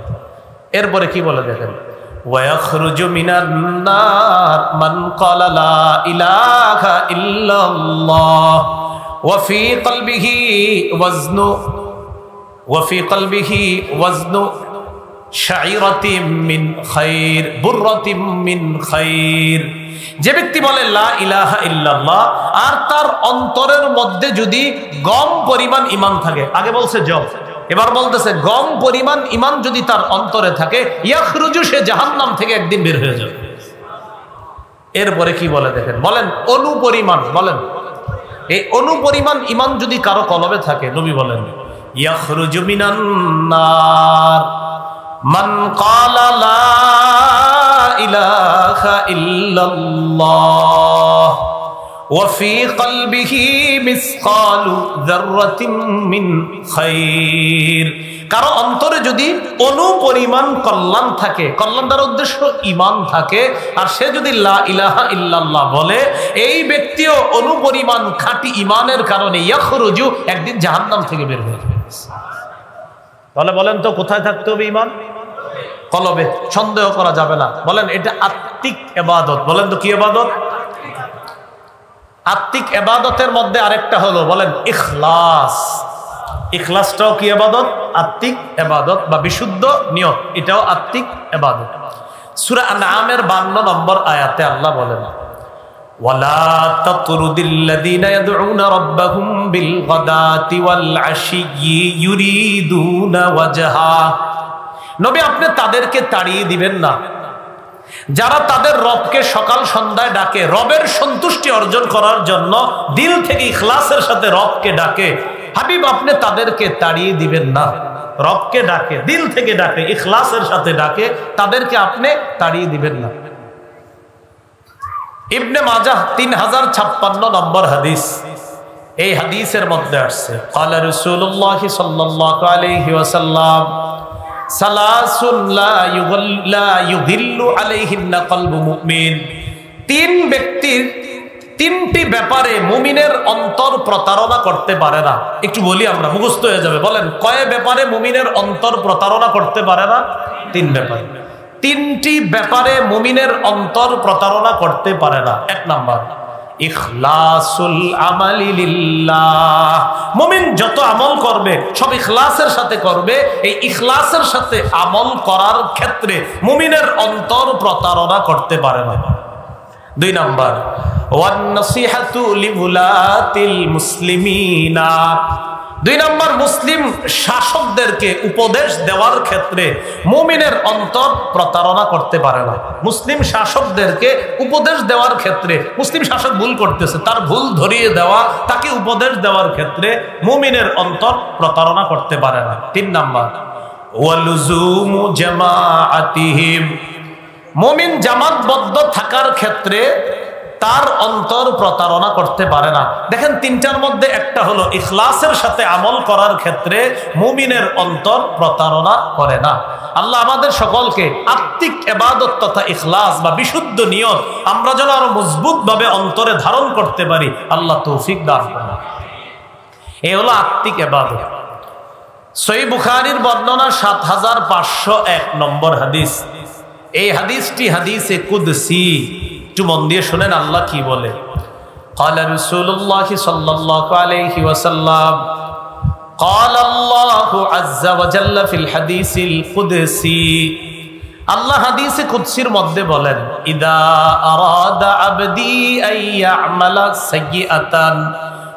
এরপরে কি বলে দেখেন, ওয়াখরুজু মিনান নার মান ক্বালা লা ইলাহা ইল্লাল্লাহ ওয়া ফি কলবিহি ওয়াজনু শাইরাতিন মিন খায়র বুররাতিন মিন খায়র। যে ব্যক্তি বলে লা ইলাহা ইল্লাল্লাহ আর তার অন্তরের মধ্যে যদি গম পরিমাণ ঈমান থাকে, আগে বলছে জব, এবার বলতেছে গম পরিমাণ ঈমান যদি তার অন্তরে থাকে, ইয়াখরুজু, সে জাহান্নাম থেকে একদিন বের হয়ে যাবে। এরপরে কি বলে দেখেন, বলেন অনুপরিমাণ, বলেন এই অনুপরিমাণ ঈমান যদি কারো কলবে থাকে, নবী বলেন ইয়াখরুজু মিনান নার মান ক্বালা লা ইলাহা ইল্লাল্লাহ ওয়া ফি কলবিহি মিসকালু যাররাতিন মিন খায়র। কারো অন্তরে যদি অনুপরিমাণ কল্যাণ থাকে, কল্যাণ দ্বারা উদ্দেশ্য ঈমান থাকে, আর সে যদি লা ইলাহা ইল্লাল্লাহ বলে, এই ব্যক্তিও অনুপরিমাণ খাঁটি ঈমানের কারণে ইয়াখরুজু, একদিন জাহান্নাম থেকে বের হয়ে যাবে। তাহলে বলেন তো কোথায় থাকতে হবে ঈমান? কলবে, সন্দেহ করা যাবে না। বলেন এটা আত্মিক ইবাদত। বলেন তো কি ইবাদত? আত্মিক ইবাদতের মধ্যে আরেকটা হলো, বলেন ইখলাস। ইখলাসটাও কি ইবাদত? আত্মিক ইবাদত বা বিশুদ্ধ নিয়ত, এটাও আত্মিক ইবাদত। সূরা আনআমের 52 নম্বর আয়াতে আল্লাহ বলেন, ওয়ালা তাতরুদিল্লাযীনা ইয়াদউনা রাব্বাহুম বিল গাদাতি ওয়াল আশিয়্যি ইউরিদুনা ওয়াজহা। নবী, আপনি তাদেরকে তাড়িয়ে দিবেন না যারা তাদের রবকে সকাল সন্ধ্যায় ডাকে, রবের সন্তুষ্টি অর্জন করার জন্য দিল থেকে ইখলাসের সাথে রবকে ডাকে। হাবিব, আপনি তাদেরকে তাড়িয়ে দিবেন না। রবকে ডাকে, দিল থেকে ডাকে, ইখলাসের সাথে ডাকে, তাদেরকে আপনি তাড়িয়ে দিবেন না। ইবনে মাজাহ 3056 নম্বর হাদিস, এই হাদিসের মধ্যে আসছে, ক্বালা রাসূলুল্লাহ সাল্লাল্লাহু আলাইহি ওয়াসাল্লাম সালাসুন লা ইউগিল্লু আলাইহিন্না কলবু মুমিন। তিন ব্যক্তির তিনটি ব্যাপারে মুমিনের অন্তর প্রতারণা করতে পারে না। একটু বলি, আমরা মুখস্থ হয়ে যাবে। বলেন কয় ব্যাপারে মুমিনের অন্তর প্রতারণা করতে পারে না? তিন ব্যাপারে। তিনটি ব্যাপারে মুমিনের অন্তর প্রতারণা করতে পারে না। এক নাম্বার, ইখলাসুল আমালি লিল্লাহ। মুমিন যত আমল করবে সব ইখলাসের সাথে করবে। এই ইখলাসের সাথে আমল করার ক্ষেত্রে মুমিনের অন্তর প্রতারণা করতে পারে না। দুই নাম্বার, ওয়ান নাসিহাতু লিউলাতিল মুসলিমিনা। দুই নাম্বার, মুসলিম শাসকদেরকে উপদেশ দেওয়ার ক্ষেত্রে মুমিনের অন্তর প্রতারণা করতে পারে না। মুসলিম শাসকদেরকে উপদেশ দেওয়ার ক্ষেত্রে, মুসলিম শাসক ভুল করতেছে, তার ভুল ধরিয়ে দেওয়া, তাকে উপদেশ দেওয়ার ক্ষেত্রে মুমিনের অন্তর প্রতারণা করতে পারে না। তিন নাম্বার, ওয়ালুজুমু জামাআতিহিম। মুমিন জামাতবদ্ধ থাকার ক্ষেত্রে তার অন্তর প্রতারণা করতে পারে না। দেখেন, তিনটার মধ্যে একটা হলো ইখলাসের সাথে আমল করার ক্ষেত্রে মুমিনের অন্তর প্রতারণা করে না। আল্লাহ আমাদের সকলকে আত্মিক ইবাদত তথা ইখলাস বা বিশুদ্ধ নিয়ত আমরা যেন আরো মজবুত ভাবে অন্তরে ধারণ করতে পারি, আল্লাহ তৌফিক দান করুন। এই হলো আত্মিক ইবাদত। সহিহ বুখারীর বর্ণনা 7501 নম্বর হাদিস। এই হাদিসটি হাদিসে কুদসি। একটু মন দিয়ে শুনেন আল্লাহ কি বলে। ক্বালা রাসূলুল্লাহ সাল্লাল্লাহু আলাইহি ওয়াসাল্লাম, ক্বালা আল্লাহু আযজা ওয়া জাল্লা ফিল হাদিসিল কুদসি। আল্লাহ হাদিসে কুদসির মধ্যে বলেন, ইদা আরাদা আবদি আইয়ামালা সাইয়্যাতান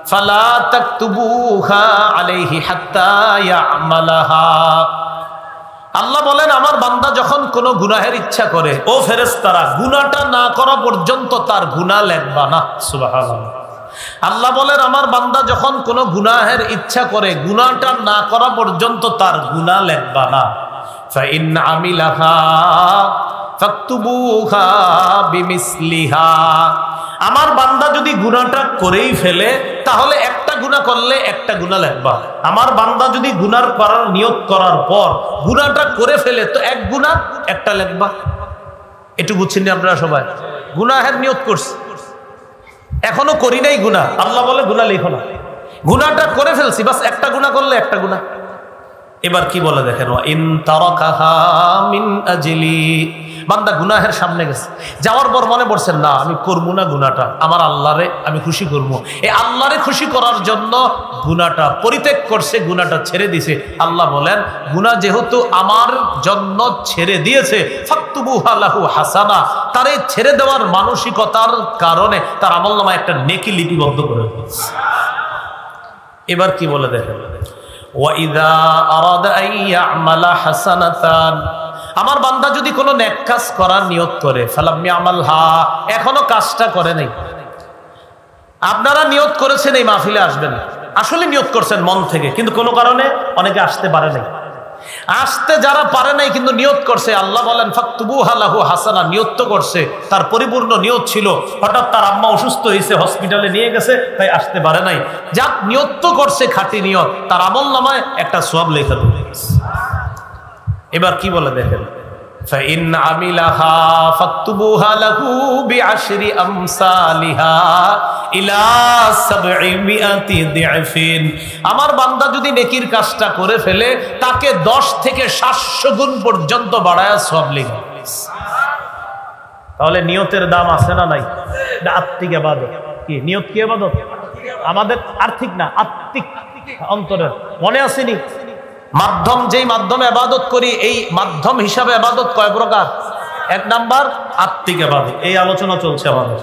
ফালা তাকতুবুহা আলাইহি হাত্তা ইয়ামালাহা। আল্লাহ বলেন, আমার বান্দা যখন কোনো গুনাহের ইচ্ছা করে, ও ফেরেশতারা, গুনাহটা না করা পর্যন্ত তার গুনাহ লেখবা না। সুবহানাল্লাহ। আল্লাহ বলেন, আমার বান্দা যখন কোনো গুনাহের ইচ্ছা করে, গুনাহটা না করা পর্যন্ত তার গুনাহ লেখবা না। ফাইন আমিলাহা ফাকতুবুহা বিমিসলিহা। আমার বান্দা যদি গুনাহটা করেই ফেলে তাহলে একটা গুনাহ করলে একটা গুনাহ লিখবা, আমার বান্দা যদি গুনাহ করার নিয়ত করার পর গুনাহটা করে ফেলে তো এক গুনাহ একটা লিখবা। একটু বুঝছেন না আপনারা সবাই? গুনাহের নিয়ত করছি, এখনো করি নাই গুনাহ, আল্লাহ বলে গুনাহ লিখো না, গুনাহটা করে ফেলছি, বাস একটা গুনাহ করলে একটা গুনাহ। এবার কি বলে দেখেন, ওয়া ইন তারাকাহা মিন আজলি, বান্দা গুনাহের সামনে গেছে, যাওয়ার পর মনে পড়ছেন না আমি করবো না গুনাহটা, আমার আল্লাহরে আমি খুশি করবো, এই আল্লাহরে খুশি করার জন্য গুনাহটা পরিত্যাগ করছে, গুনাহটা ছেড়ে দিছে। আল্লাহ বলেন গুনাহ যেহেতু আমার জন্য ছেড়ে দিয়েছে, ফাকতুবুহা লাহু হাসানা, তার এই ছেড়ে দেওয়ার মানসিকতার কারণে তার আমলনামায় একটা নেকি লিপিবদ্ধ করে দিয়েছে। এবার কি বলে দেখেন, ওয়াইদা আরাদা আন ইয়ামালা হাসানাতান, আমার বান্দা যদি কোনো নেক কাজ করার নিয়ত করে, ফালাম ইয়ামালহা, এখনো কাজটা করে নাই, আপনারা নিয়ত করেছেন এই মাহফিলে আসবেন, আসলে নিয়ত করছেন মন থেকে, কিন্তু কোনো কারণে অনেকে আসতে পারে নাই, আসতে যারা পারে নাই কিন্তু নিয়ত করছে, আল্লাহ বলেন ফাকতুবুহা লাহু হাসানা, নিয়ত তো করছে, তার পরিপূর্ণ নিয়ত ছিল, হঠাৎ তার আম্মা অসুস্থ হয়েছে, হসপিটালে নিয়ে গেছে, তাই আসতে পারে নাই, যাক নিয়ত তো করছে, খাঁটি নিয়ত, তার আমলনামায় একটা সওয়াব লেখা দিবে। এবার কি বলে দেখেন, ফাইন আমিলাহা ফাকতুবুহা লাহু বিআশরি আমসালিহা ইলা 700 দিআফিন, আমার বান্দা যদি নেকির কাজটা করে ফেলে তাকে 10 থেকে 700 গুণ পর্যন্ত বাড়ায়া সওয়াব লেখা। তাহলে নিয়তের দাম আছে না নাই? এটা আত্মিক ইবাদত। কি নিয়ত? কি ইবাদত? আমাদের আর্থিক না, আত্মিক, অন্তরের। মনে আসেনি মাধ্যম, যেই মাধ্যমে ইবাদত করি এই মাধ্যম হিসাবে ইবাদত কয় প্রকার? এক নাম্বার আত্মিক ইবাদত, এই আলোচনা চলছে আমাদের।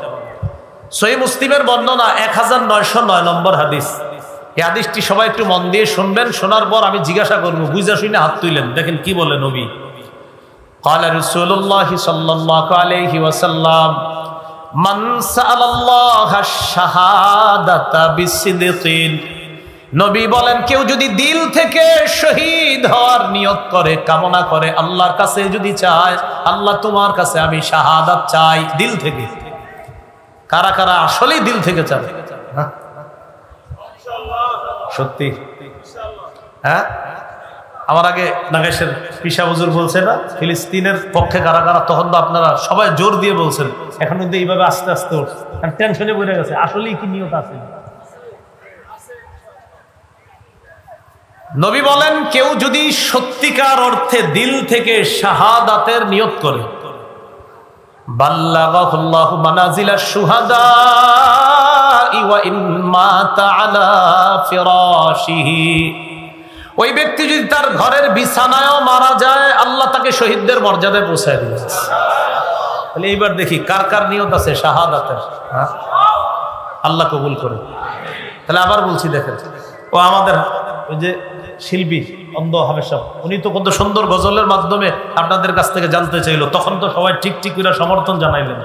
সহিহ মুসলিমের বর্ণনা 1909 নম্বর হাদিস, এই হাদিসটি সবাই একটু মন দিয়ে শুনবেন, শোনার পর আমি জিজ্ঞাসা করবো, বুঝা শুনে হাত তুলেন, দেখেন কি বলে নবী। قال رسول الله صلى الله عليه وسلم من سأل الله الشهادة بالصدق, নবী বলেন কেউ যদি দিল থেকে শহীদ হওয়ার নিয়ত করে, কামনা করে, আল্লাহর কাছে যদি চায়, আল্লাহ তোমার কাছে আমি শাহাদাত চাই, দিল থেকে। কারা কারা আসলেই দিল থেকে চায়? সত্যি? হ্যাঁ, আমার আগে নাগেশের পিসা হুজুর বলছে না ফিলিস্তিনের পক্ষে কারা কারা, তখন তো আপনারা সবাই জোর দিয়ে বলছেন, এখন কিন্তু এইভাবে আস্তে আস্তে টেনশনে পড়ে গেছে, আসলেই কি নিয়ত আছে? নবী বলেন কেউ যদি সত্যিকার অর্থে দিল থেকে শাহাদাতের নিয়ত করে, বাল্লাগাহুল্লাহু মানাজিলাশ শুহাদা ওয়া ইন মাতা আলা ফিরাশিহি, ওই ব্যক্তি যদি তার ঘরের বিছানায়ও মারা যায় আল্লাহ তাকে শহীদদের মর্যাদায় পৌঁছায় দিবে। তাহলে এইবার দেখি কার কার নিয়ত আছে শাহাদাতের, আল্লাহ কবুল করে। তাহলে আবার বলছি দেখেন, ও আমাদের ওই যে শিল্পী অন্ধ হামেশা, উনি তো কত সুন্দর গজলের মাধ্যমে আপনাদের কাছ থেকে জানতে চাইলো, তখন তো সবাই ঠিক ঠিক করে সমর্থন জানাইলেন।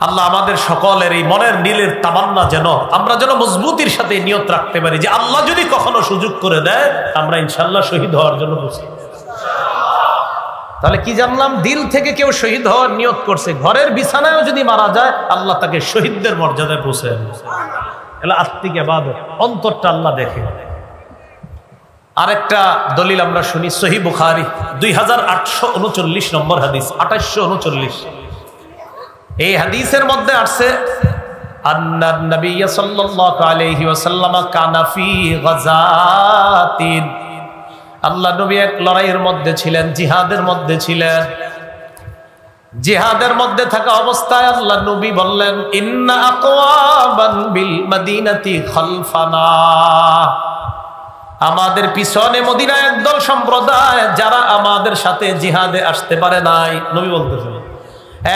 আল্লাহ আমাদের সকলের এই মনের নীলের তামান্না যেন আমরা যেন মজবুতির সাথে নিয়ত রাখতে পারি যে আল্লাহ যদি কখনো সুযোগ করে দেয় আমরা ইনশাল্লাহ শহীদ হওয়ার জন্য বসি। তাহলে কি জানলাম? দিল থেকে কেউ শহীদ হওয়ার নিয়ত করছে, ঘরের বিছানায়ও যদি মারা যায় আল্লাহ তাকে শহীদদের মর্যাদায় পৌঁছে দেবে। এলা আত্মিক ইবাদত, অন্তরটা আল্লাহ দেখে। আরেকটা দলিল আমরা শুনি, সহিহ বুখারী 2839 নম্বর হাদিস, 2839। এই হাদিসের মধ্যে আসছে আন্নান নবী সাল্লাল্লাহু আলাইহি ওয়াসাল্লাম কানা ফি গাযাতিন, আল্লাহ নবী এক লড়াইয়ের মধ্যে ছিলেন, জিহাদের মধ্যে ছিলেন। জিহাদের মধ্যে থাকা অবস্থায় আল্লাহ নবী বললেন ইন্না আকওয়ামান বিল মদিনাতি খালফানা, আমাদের পিছনে মদিনায় একদল সম্প্রদায় যারা আমাদের সাথে জিহাদে আসতে পারে নাই। নবী বলতেছেন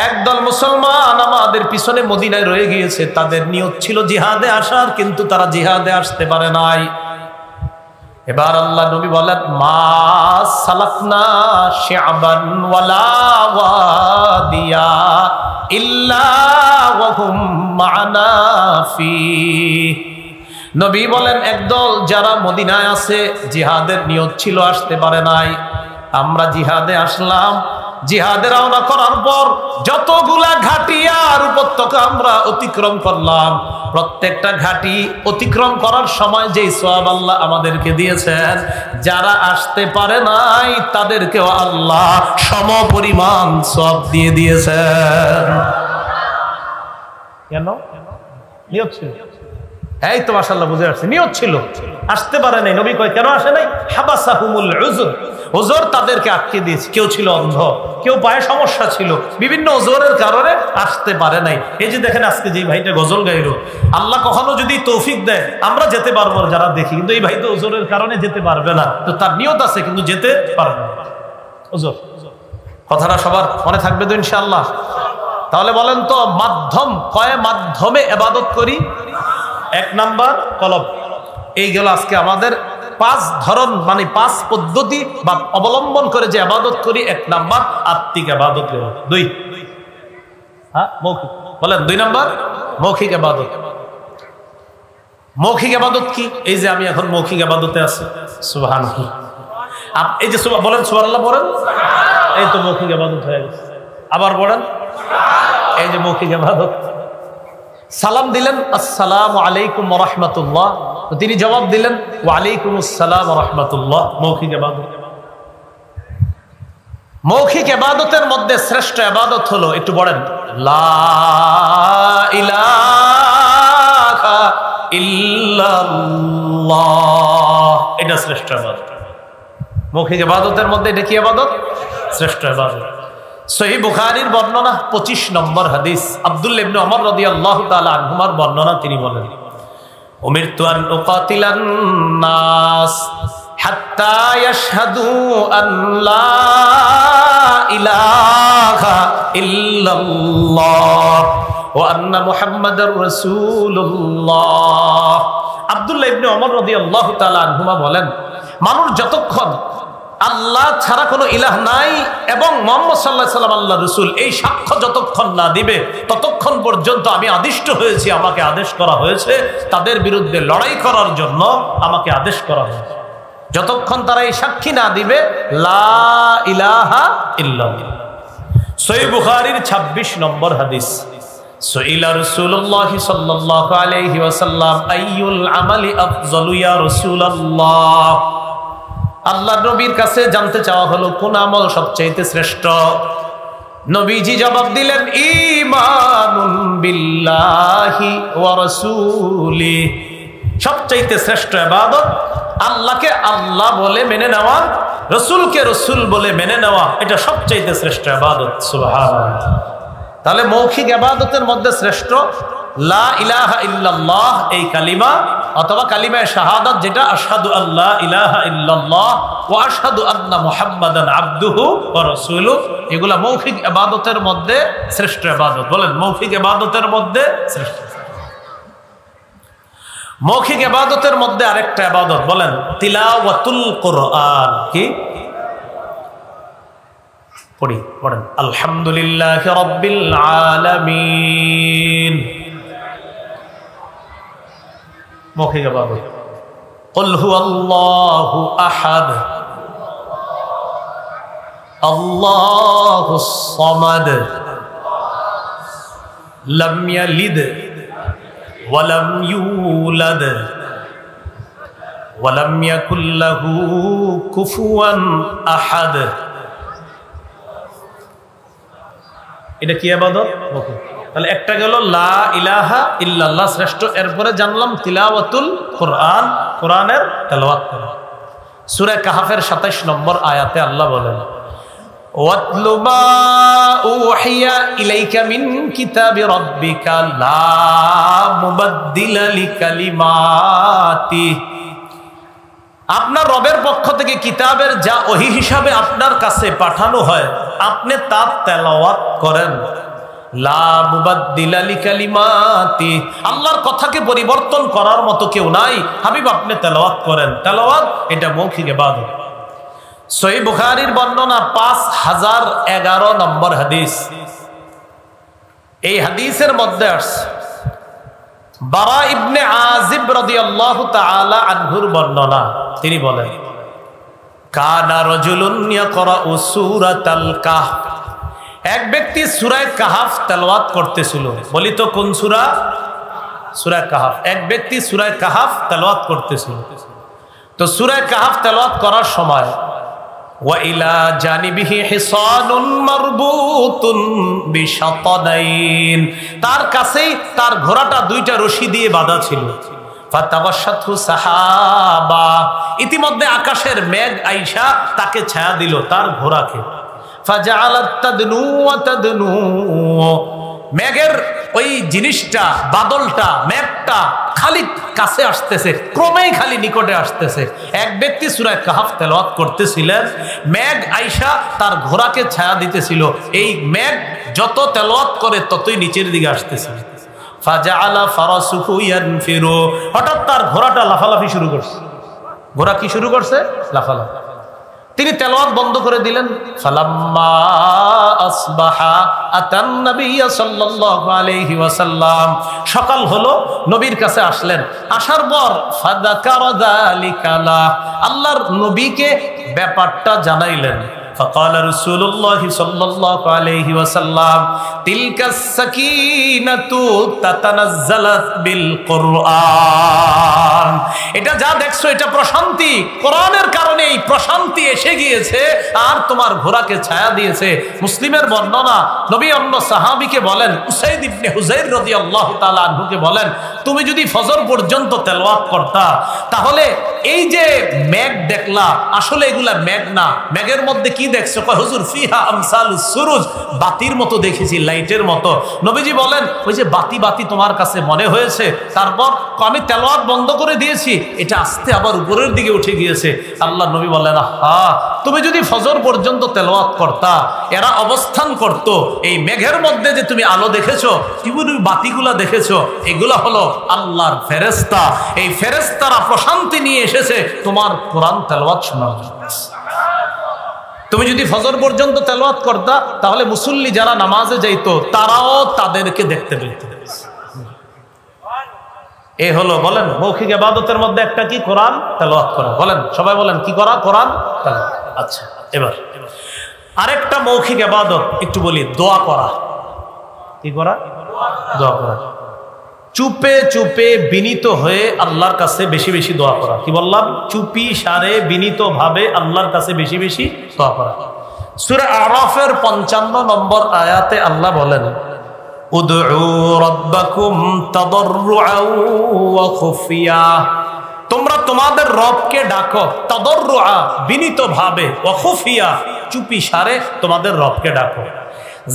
একদল মুসলমান আমাদের পিছনে মদিনায় রয়ে গিয়েছে, তাদের নিয়ত ছিল জিহাদে আসার, কিন্তু তারা জিহাদে আসতে পারে নাই। এবার আল্লাহ নবী বলেন মা সালাকনা শিআবান ওয়ালা ওয়াদিয়া ইল্লা ওয়া হুম মা'না ফি, নবী বলেন একদল যারা মদিনায় আছে জিহাদের নিয়ত ছিল আসতে পারে নাই, আমরা জিহাদে আসলাম, জিহাদে রওনা করার পর যতগুলা ঘাটি আর উপত্যকা আমরা অতিক্রম করলাম, প্রত্যেকটা ঘাটি অতিক্রম করার সময় যেই সওয়াব আল্লাহ আমাদেরকে দিয়েছেন, যারা আসতে পারে নাই তাদেরকেও আল্লাহ সমপরিমাণ সওয়াব দিয়ে দিয়েছেন। কেন? নিয়ত ছিল। এই তো মাশাআল্লাহ বুঝে আসছে, নিয়ত ছিল। আসতে পারে নাই, নবী কয় কেন আসে নাই? হাবাসাহুমুল উযর, ওজর তাদেরকে আটকে দিয়েছে। কেউ ছিল অন্ধ, কেউ পায়ে সমস্যা ছিল, বিভিন্ন ওজরের কারণে আসতে পারে নাই। এই যে দেখেন আজকে যে ভাইটা গজল গাইলো, আল্লাহ কখনো যদি তৌফিক দেয় আমরা যেতে পারবো যারা দেখি, কিন্তু এই ভাই তো ওজরের কারণে যেতে পারবে না, তো তার নিয়ত আছে কিন্তু যেতে পারবে না। ওজর কথাটা সবার মনে থাকবে তো ইনশাআল্লাহ? তাহলে বলেন তো মাধ্যম কয় মাধ্যমে ইবাদত করি? এক নাম্বার কলব। এই গেল আজকে আমাদের 5 ধরন, মানে 5 পদ্ধতি বা অবলম্বন করে যে ইবাদত করি। এক নাম্বার আত্মিক ইবাদত গেল। 2 মৌখিক। বলেন 2 নাম্বার মৌখিক ইবাদত। মৌখিক ইবাদত কি? এই যে আমি এখন মৌখিক ইবাদতে আছি, সুবহানাল্লাহ। এই যে বলেন সুবহানাল্লাহ, বলেন, এই তো মৌখিক ইবাদত হয়ে গেছে। আবার বলেন, এই যে মৌখিক ইবাদত। সালাম দিলেন আসসালামু আলাইকুম ওয়া রাহমাতুল্লাহ, তিনি জবাব দিলেন ওয়া আলাইকুম আসসালাম ওয়া রাহমাতুল্লাহ। মৌখিক ইবাদত। মৌখিক ইবাদতের মধ্যে শ্রেষ্ঠ ইবাদত হলো, একটু বলেন, লা ইলাহা ইল্লাল্লাহ। এটা শ্রেষ্ঠ ইবাদত। মৌখিক ইবাদতের মধ্যে এটা কি ইবাদত? শ্রেষ্ঠ ইবাদত। সহিহ বুখারীর বর্ণনা 25 নম্বর হাদিস, আব্দুল্লাহ ইবনে ওমর রাদিয়াল্লাহু তাআলা আনহুমার বর্ণনা, তিনি বলেন, উমিরতু আন উকাতিলান নাস হাত্তা ইয়াশহাদু আন লা ইলাহা ইল্লাল্লাহ ওয়া আন্না মুহাম্মাদার রাসূলুল্লাহ। আব্দুল্লাহ ইবনে ওমর রাদিয়াল্লাহু তাআলা আনহুমা বলেন, মানুষ যতক্ষণ আল্লাহ ছাড়া কোনো ইলাহ নাই এবং মুহাম্মদ সাল্লাল্লাহু আলাইহি ওয়াসাল্লাম আল্লাহর রাসূল, এই সাক্ষ্য যতক্ষণ না দিবে ততক্ষণ পর্যন্ত আমি আদিষ্ট হয়েছি, আমাকে আদেশ করা হয়েছে তাদের বিরুদ্ধে লড়াই করার জন্য, আমাকে আদেশ করা হয়েছে। যতক্ষণ তারা এই সাক্ষী না দিবে লা ইলাহা ইল্লাল্লাহ। সহিহ বুখারীর 26 নম্বর হাদিস, সুইলা রাসূলুল্লাহ সাল্লাল্লাহু আলাইহি ওয়াসাল্লাম আইয়ুল আমালি আফযালু ইয়া রাসূলুল্লাহ। আল্লাহ নবীর কাছে জানতে চাওয়া হলো কোন আমল সবচেয়ে শ্রেষ্ঠ। নবীজি জবাব দিলেন, ঈমানুন বিল্লাহি ওয়া রাসূলিহি। সবচেয়ে শ্রেষ্ঠ ইবাদত আল্লাহকে আল্লাহ বলে মেনে নেওয়া, রাসূলকে রাসূল বলে মেনে নেওয়া, এটা সবচেয়ে শ্রেষ্ঠ ইবাদত। সুবহানাল্লাহ। তাহলে মৌখিক ইবাদতের মধ্যে শ্রেষ্ঠ লা ইলাহা ইল্লাল্লাহ, এই কালিমা অথবা কালিমায়ে শাহাদাত, যেটা আশহাদু আল্লা ইলাহা ইল্লাল্লাহ ওয়া আশহাদু আন্না মুহাম্মাদান আবদুহু ওয়া রাসূলুহু, এগুলা মৌখিক ইবাদতের মধ্যে শ্রেষ্ঠ ইবাদত। বলেন মৌখিক ইবাদতের মধ্যে শ্রেষ্ঠ। মৌখিক ইবাদতের মধ্যে আরেকটা ইবাদত, বলেন তিলাওয়াতুল কুরআন। কি পড়ি? পড়েন আলহামদুলিল্লাহি রাব্বিল আলামিন। মৌখিক ইবাদত। কুল হুয়াল্লাহু আহাদ আল্লাহুস সামাদ লাম ইয়ালিদ ওয়া লাম ইউলাদ ওয়া লাম ইয়াকুল লাহু কুফুয়ান আহাদ। এটা কি ইবাদত? তাহলে একটা গেল লা ইলাহা ইল্লাল্লাহ শ্রেষ্ঠ, এরপরে জানলাম তিলাওয়াতুল কুরআন, কোরআনের তেলাওয়াত করা। সূরা কাহফের 27 নম্বর আয়াতে আল্লাহ বলেন, ওয়াতলু মা উহিয়া ইলাইকা মিন কিতাবি রাব্বিকা লা মুবাদদিলা লিকালিমাতি। আপনার রবের পক্ষ থেকে কিতাবের যা ওহী হিসাবে আপনার কাছে পাঠানো হয়, আপনি তা তেলাওয়াত করেন। লা মুবাদদিলা লিকালিমাতি, আল্লাহর কথাকে পরিবর্তন করার মতো কেউ নাই, হাবিব আপনি তেলাওয়াত করেন। তেলাওয়াত এটা মৌখিক ইবাদত। সহিহ বুখারীর বর্ণনা 5011 নম্বর হাদিস। এই হাদিসের মধ্যে আসছে বারা ইবনে আযিব রাদিয়াল্লাহু তাআলা আনহুর বর্ণনা, তিনি বলেন, কানা রাজুলুন ইয়াকরাউ সূরাতাল কাহফ, এক ব্যক্তি সূরা কাহফ তেলাওয়াত করতেছিল। বলি তো কোন সূরা? সূরা কাহফ। এক ব্যক্তি সূরা কাহফ তেলাওয়াত করতেছিল। তো সূরা কাহফ তেলাওয়াত করার সময় ওয়া ইলা জানিবিহি হিসানুন মারবুতুন বিশাতাদাইন, তার কাছেই তার ঘোড়াটা দুইটা রশি দিয়ে বাঁধা ছিল। ফাতাবাশশাতহু সাহাবা, ইতিমধ্যে আকাশের মেঘ আইসা তাকে ছায়া দিল তার ঘোড়াকে। ফাজাআলাত তাদনু ওয়া তাদনু, মেঘের ওই জিনিসটা, বাদলটা, মেঘটা খালি কাছে আসতেছে, ক্রমেই খালি নিকটে আসতেছে। এক ব্যক্তি সূরা কাহফ তেলাওয়াত করতেছিলেন, মেঘ আইসা তার ঘোড়াকে ছায়া দিতেছিল। এই মেঘ যত তেলাওয়াত করে ততই নিচের দিকে আসতেছে। ফাজাআলা ফারাসুহু ইয়ানফিরু, হঠাৎ তার ঘোড়াটা লাফালাফি শুরু করছে। ঘোড়া কি শুরু করছে? লাফালাফি। তিনি তেলাওয়াত বন্ধ করে দিলেন। ফালাম্মা আসবাহা আতান নবিয়্য সাল্লাল্লাহু আলাইহি ওয়াসাল্লাম, সকাল হলো, নবীর কাছে আসলেন। আসার পর ফাযাকারা যালিকা লা, আল্লাহর নবীকে ব্যাপারটা জানাইলেন। فقال رسول الله صلى الله عليه وسلم تلك السكينة تتنزلت بالقرآن, এটা যা দেখছো এটা প্রশান্তি, কোরআনের কারণে এই প্রশান্তি এসে গিয়েছে আর তোমার ঘোড়াকে ছায়া দিয়েছে। মুসলিমের বর্ণনা, নবী অন্য সাহাবীকে বলেন, উসাইদ ইবনে হুযাইর রাদিয়াল্লাহু তাআলা আনহুকে বলেন, তুমি যদি ফজর পর্যন্ত তেলাওয়াত করতা তাহলে এই যে মেঘ দেখলা, আসলে এগুলা মেঘ না, মেঘের মধ্যে কি দেখছো? কয় হুজুর ফিহা আমসালুস সুরুজ, বাতির মতো দেখেছি, লাইটের মতো। নবীজি বলেন, ওই যে বাতি বাতি তোমার কাছে মনে হয়েছে, তারপর আমি তেলাওয়াত বন্ধ করে দিয়েছি, এটা আস্তে আবার উপরের দিকে উঠে গিয়েছে। আল্লাহ নবী বলেন, হা, তুমি যদি ফজর পর্যন্ত তেলাওয়াত করতা, এরা অবস্থান করত, এই মেঘের মধ্যে যে তুমি আলো দেখেছো, তুমি বাতিগুলা দেখেছো, এগুলা হলো আল্লাহর ফেরেশতা। এই ফেরেশতারা প্রশান্তি নিয়ে এসেছে তোমার কোরআন তেলাওয়াত শোনার জন্য। তুমি যদি ফজর পর্যন্ত তেলাওয়াত করতা তাহলে মুসল্লি যারা নামাজে যাইতো তারাও তাদেরকে দেখতে পেত। এ হলো, বলেন, মৌখিক ইবাদতের মধ্যে একটা কি? কোরআন তেলাওয়াত করা। বলেন, সবাই বলেন, কি করা? কোরআন তেলাওয়াত। আচ্ছা, এবার আরেকটা মৌখিক ইবাদত একটু বলি, দোয়া করা। কি করা? দোয়া করা। চুপে চুপে বিনীত হয়ে আল্লাহর কাছে বেশি বেশি দোয়া করা। কি বললাম? চুপি সারে বিনীত ভাবে আল্লাহর কাছে বেশি বেশি দোয়া করা। সূরা আরাফের 55 নম্বর আয়াতে আল্লাহ বলেন, উদউ রাব্বাকুম তাদাররুআন ওয়া খুফিয়া, তোমরা তোমাদের রবকে ডাকো, তাদাররুআ বিনীত ভাবে, ওয়া খুফিয়া চুপি সারে তোমাদের রবকে ডাকো।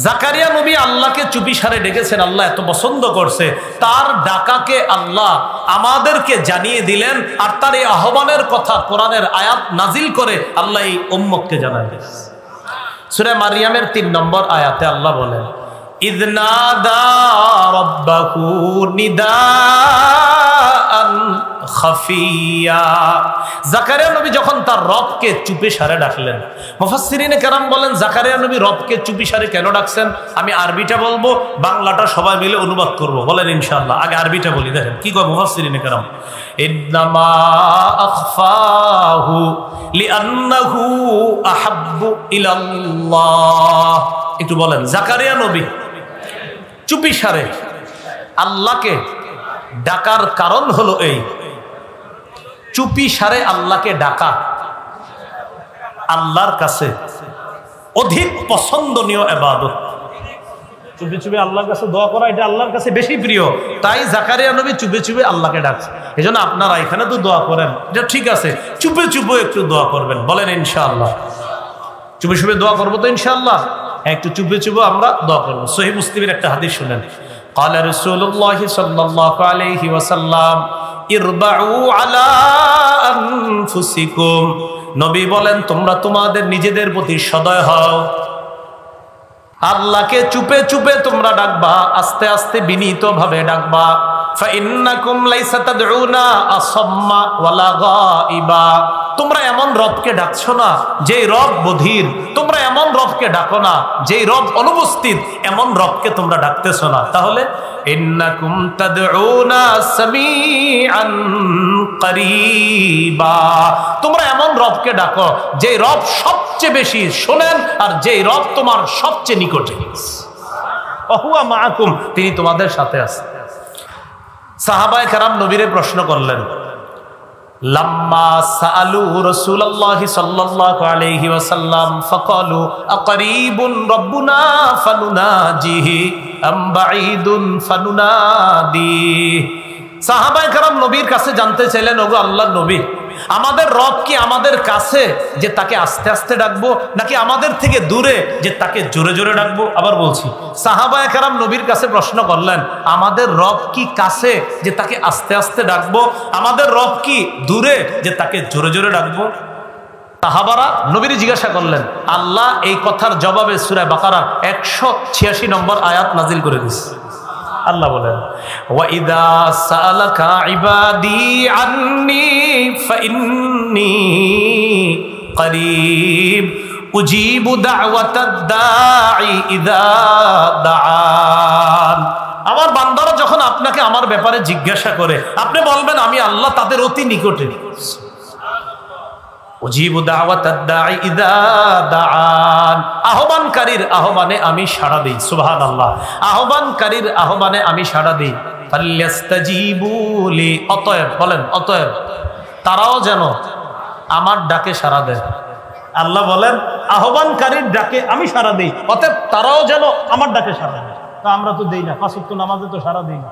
জাকারিয়া নবী আল্লাহকে চুপি সারে ডেকেছেন, আল্লাহ এত পছন্দ করছে, তার ডাকাকে আল্লাহ আমাদেরকে জানিয়ে দিলেন, আর তার এই আহ্বানের কথা কোরআনের আয়াত নাজিল করে আল্লাহ এই উম্মতকে জানায় দিলেন। সূরা মারইয়ামের 3 নম্বর আয়াতে আল্লাহ বলেন, ইয নাদা রাব্বাহু নিদাআন খাফিয়া, জাকারিয়া নবী যখন তার রবকে চুপি সারে ডাকলেন। মুফাসসিরিনে কেরাম বলেন, জাকারিয়া নবী রবকে চুপি সারে কেন ডাকছেন? আমি আরবিটা বলবো, বাংলাটা সবাই মিলে অনুবাদ করব, বলেন ইনশাআল্লাহ। আগে আরবিটা বলি, দেখেন কি কয় মুফাসসিরিনে কেরাম। ইন্নামা আখফাহু লিআন্নাহু আহাব্বু ইলাল্লাহ। একটু বলেন, জাকারিয়া নবী চুপি সারে আল্লাহকে ডাকার কারণ হলো এই, চুপি সারে আল্লাহকে ডাকা আল্লাহর কাছে অধিক পছন্দনীয় ইবাদত। চুপি চুপি আল্লাহর কাছে দোয়া করা, এটা আল্লাহর কাছে বেশি প্রিয়। তাই জাকারিয়া নবী চুপি চুপি আল্লাহকে ডাকছে। এই জন্য আপনারা এখানে তো দোয়া করেন, এটা ঠিক আছে, চুপে চুপে একটু দোয়া করবেন, বলেন ইনশাআল্লাহ। চুপে চুপে দোয়া করবো তো ইনশাআল্লাহ, একটু চুপে চুপে আমরা দোয়া করবো। সহিহ মুসলিমের একটা হাদিস শুনেন, قال رسول الله صلى الله عليه وسلم ইরবাউ আলা আনফুসিকুম, নবী বলেন তোমরা তোমাদের নিজেদের প্রতি সদয় হও। আল্লাহকে চুপে চুপে তোমরা ডাকবা, আস্তে আস্তে বিনীত ভাবে ডাকবা। ফাইন্নাকুম লাইসা তাদউনা আসাম্মা ওয়ালা গায়িবা। তোমরা এমন রবকে ডাকছো না যেই রব বধির, তোমরা এমন রবকে ডাকো না যেই রব অনুপস্থিত, এমন রবকে তোমরা ডাকতেছো না। তাহলে ইন্নাকুম তাদউনা সামিআন করিবা, তোমরা এমন রবকে ডাকো যেই রব সবচেয়ে বেশি শোনেন আর যেই রব তোমার সবচেয়ে নিকটে। ওহুয়া মাআকুম, তিনি তোমাদের সাথে আছেন। সাহাবায়ে কেরাম নবীরে প্রশ্ন করলেন, লাম্মা সাআলু রাসূলুল্লাহি সাল্লাল্লাহু আলাইহি ওয়াসাল্লাম ফাকালু আকারীবুন রাব্বুনা ফানুনাজিহি আম বাঈদুন ফানুনাদি। সাহাবায়ে কেরাম নবীর কাছে জানতে চাইলেন, ওগো আল্লাহর নবী, আমাদের রব কি আমাদের কাছে যে তাকে আস্তে আস্তে ডাকবো, নাকি আমাদের থেকে দূরে যে তাকে জোরে জোরে ডাকবো? আবার বলছি, সাহাবায়ে কেরাম নবীর কাছে প্রশ্ন করলেন, আমাদের রব কি কাছে যে তাকে আস্তে আস্তে ডাকবো, আমাদের রব কি দূরে যে তাকে জোরে জোরে ডাকবো? সাহাবারা নবীর জিজ্ঞাসা করলেন। আল্লাহ এই কথার জবাবে সূরা বাকারার 186 নম্বর আয়াত নাজিল করে দিয়েছে। আল্লাহ বলেন, ওয়াইদা সালাকা ইবাদি আন্নি ফাইন্নী করিব উজিবু দাওয়াতাদ দাঈ ইযা দাআন। আমার বান্দারা যখন আপনাকে আমার ব্যাপারে জিজ্ঞাসা করে, আপনি বলবেন আমি আল্লাহ তাদের অতি নিকটে। উজিবু দাওয়াতাদ দাঈ ইযা দাআন, আহ্বানকারীর আহ্বানে আমি সাড়া দেই। সুবহানাল্লাহ, আহ্বানকারীর আহ্বানে আমি সাড়া দেই। ফাল্যাস্তাজিবু লি, অতএব বলেন, অতএব তারাও যেন আমার ডাকে সাড়া দেয়। আল্লাহ বলেন, আহ্বানকারীর ডাকে আমি সাড়া দেই, অতএব তারাও যেন আমার ডাকে সাড়া দেয়। তা আমরা তো দেই না, 5 ওয়াক্ত নামাজে তো সাড়া দেই না।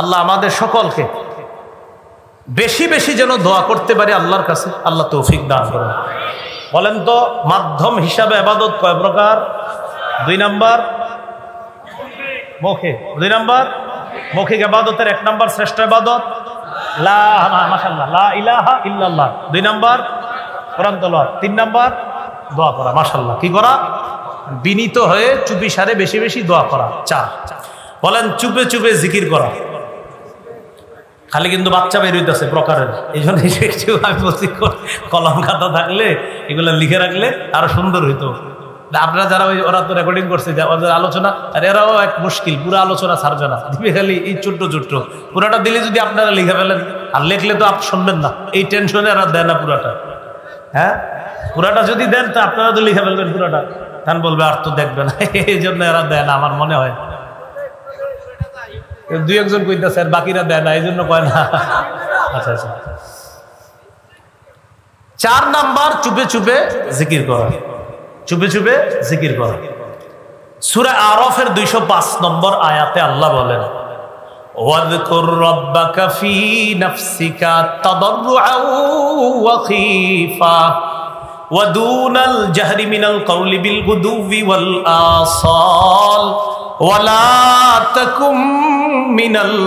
আল্লাহ আমাদের সকলকে বেশি বেশি যেন দোয়া করতে পারি আল্লাহর কাছে, আল্লাহ তৌফিক দান করেন। বলেন তো, মাধ্যম হিসাবে ইবাদত কয় প্রকার? 2 নাম্বার মুখে, 2 নাম্বার মৌখিক ইবাদতের 1 নাম্বার শ্রেষ্ঠ ইবাদত মাশাআল্লাহ লা ইলাহা ইল্লাল্লাহ, 2 নাম্বার কোরআন তেলাওয়াত, 3 নাম্বার দোয়া করা। মাশাআল্লাহ, কি করা? বিনীত হয়ে চুপি সারে বেশি বেশি দোয়া করা। 4 বলেন, চুপে চুপে জিকির করা। খালি কিন্তু বাচ্চা বের হইতেছে প্রকারের, এই জন্য আমি বলছি কলম খাতা থাকলে এগুলো লিখে রাখলে আরো সুন্দর হইতো। আপনারা যারা ওরা তো রেকর্ডিং করছে ওদের আলোচনা, আর এরাও এক মুশকিল, পুরো আলোচনা ছাড়বে না, দিবে খালি এই ছোট্ট ছোট্ট। পুরাটা দিলে যদি আপনারা লিখে ফেলেন, আর লিখলে তো আপনি শুনবেন না, এই টেনশনে এরা দেয় না পুরাটা। হ্যাঁ, পুরাটা যদি দেন তো আপনারা তো লিখে ফেলবেন পুরাটা, তান বলবে আর তো দেখবে না, এই জন্য এরা দেয় না আমার মনে হয়। 2 একজন কইতেছে আর বাকিরা দেয় না, এই জন্য কয় না। আচ্ছা আচ্ছা, 4 নাম্বার চুপে চুপে জিকির করা, চুপে চুপে জিকির করা। সূরা আরাফের 205 নম্বর আয়াতে আল্লাহ বলেন, ওয়াযকুর রাব্বাকা ফী নাফসিকা তাদাররুআন ওয়া খীফা ওয়া দুনাল জাহরি মিনাল কওলি বিল গুদুবি ওয়াল আসাল ওয়ালা তাকুম মিনাল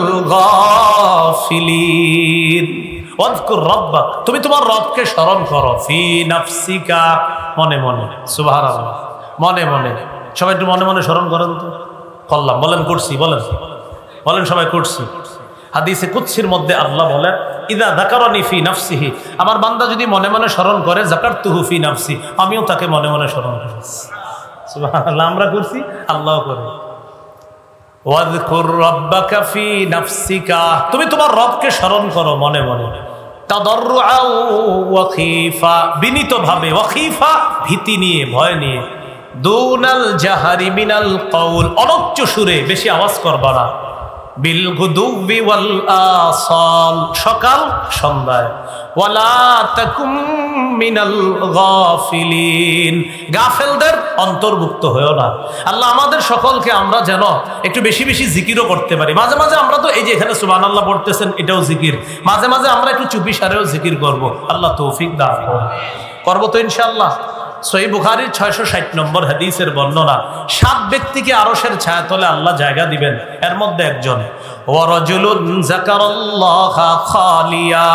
গাফিলিন। ওয়াযকুর রাব্বাক, তুমি তোমার রবকে স্মরণ করো, ফি নাফসিকা, মনে মনে। সুবহানাল্লাহ, মনে মনে। সবাই একটু মনে মনে স্মরণ করেন তো। করলাম, বলেন করছি, বলেন বলেন সবাই করছি। হাদিসে কুদসির মধ্যে আল্লাহ বলেন, ইযা যাকারানি ফি নাফসিহি, আমার বান্দা যদি মনে মনে স্মরণ করে, যাকারতুহু ফি নাফসি, আমিও তাকে মনে মনে স্মরণ করি। সুবহানাল্লাহ, আমরা করছি, আল্লাহও করে। ওয়াযকুর রাব্বাকা ফি নাফসিকা, তুমি তোমার রবকে স্মরণ করো মনে মনে। তাদাররুআন ওয়া খীফা, বিনীতভাবে, ওয়া খীফা, ভীতি নিয়ে, ভয় নিয়ে। দুনাল জাহরি মিনাল কওল, অনুচ্চ সুরে, বেশি আওয়াজ করবা না। বিল গুদুবি ওয়াল আসাল, সকাল সন্ধ্যায়। ওয়ালা তাকুম মিনাল গাফিলিন, গাফেলদের অন্তর্ভুক্ত হয়েও না। আল্লাহ আমাদের সকলকে, আমরা যেন একটু বেশি বেশি জিকিরও করতে পারি। মাঝে মাঝে আমরা তো এই যে এখানে সুবহানাল্লাহ পড়তেছেন, এটাও জিকির। মাঝে মাঝে আমরা একটু চুপি সারেও জিকির করব। আল্লাহ তৌফিক দান করবো তো ইনশাআল্লাহ। সহিহ বুখারীর 660 নম্বর হাদিসের বর্ণনা, 7 ব্যক্তিকে আরশের ছায়াতলে আল্লাহ জায়গা দিবেন। এর মধ্যে একজন, ওয়া রাজুলুন যাকারাল্লাহা খালিয়া,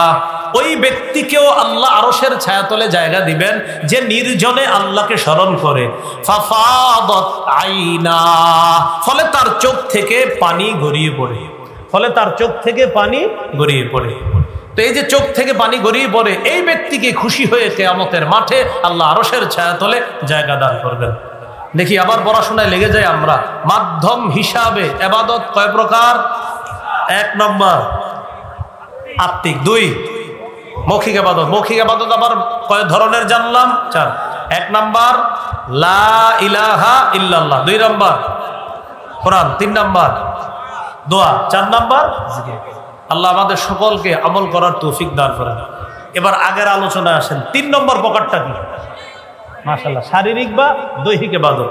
ওই ব্যক্তিকেও আল্লাহ আরশের ছায়াতলে জায়গা দিবেন যে নির্জনে আল্লাহকে স্মরণ করে। ফাফাদাত আইনা, ফলে তার চোখ থেকে পানি গড়িয়ে পড়ে, ফলে তার চোখ থেকে পানি গড়িয়ে পড়ে। তো এই যে চোখ থেকে পানি গড়িয়ে পড়ে, এই ব্যক্তিকে খুশি হয়ে কিয়ামতের মাঠে আল্লাহ আরশের ছায়াতলে জায়গা দান করবেন। দেখি আবার পড়াশোনায় লেগে যায় আমরা। মাধ্যম হিসাবে ইবাদত কয় প্রকার? 1 নম্বর আত্মিক, 2 মৌখিক ইবাদত। মৌখিক ইবাদত আবার কয় ধরনের জানলাম? 4। 1 নম্বর লা ইলাহা ইল্লাল্লাহ, 2 নম্বর কোরআন, 3 নম্বর দোয়া, 4 নম্বর জিকির। আল্লাহ আমাদের সকলকে আমল করার তৌফিক দান করেন। এবার আগের আলোচনায় আসেন, 3 নম্বর প্রকারটা কি? মাশাআল্লাহ, শারীরিক বা দৈহিক ইবাদত।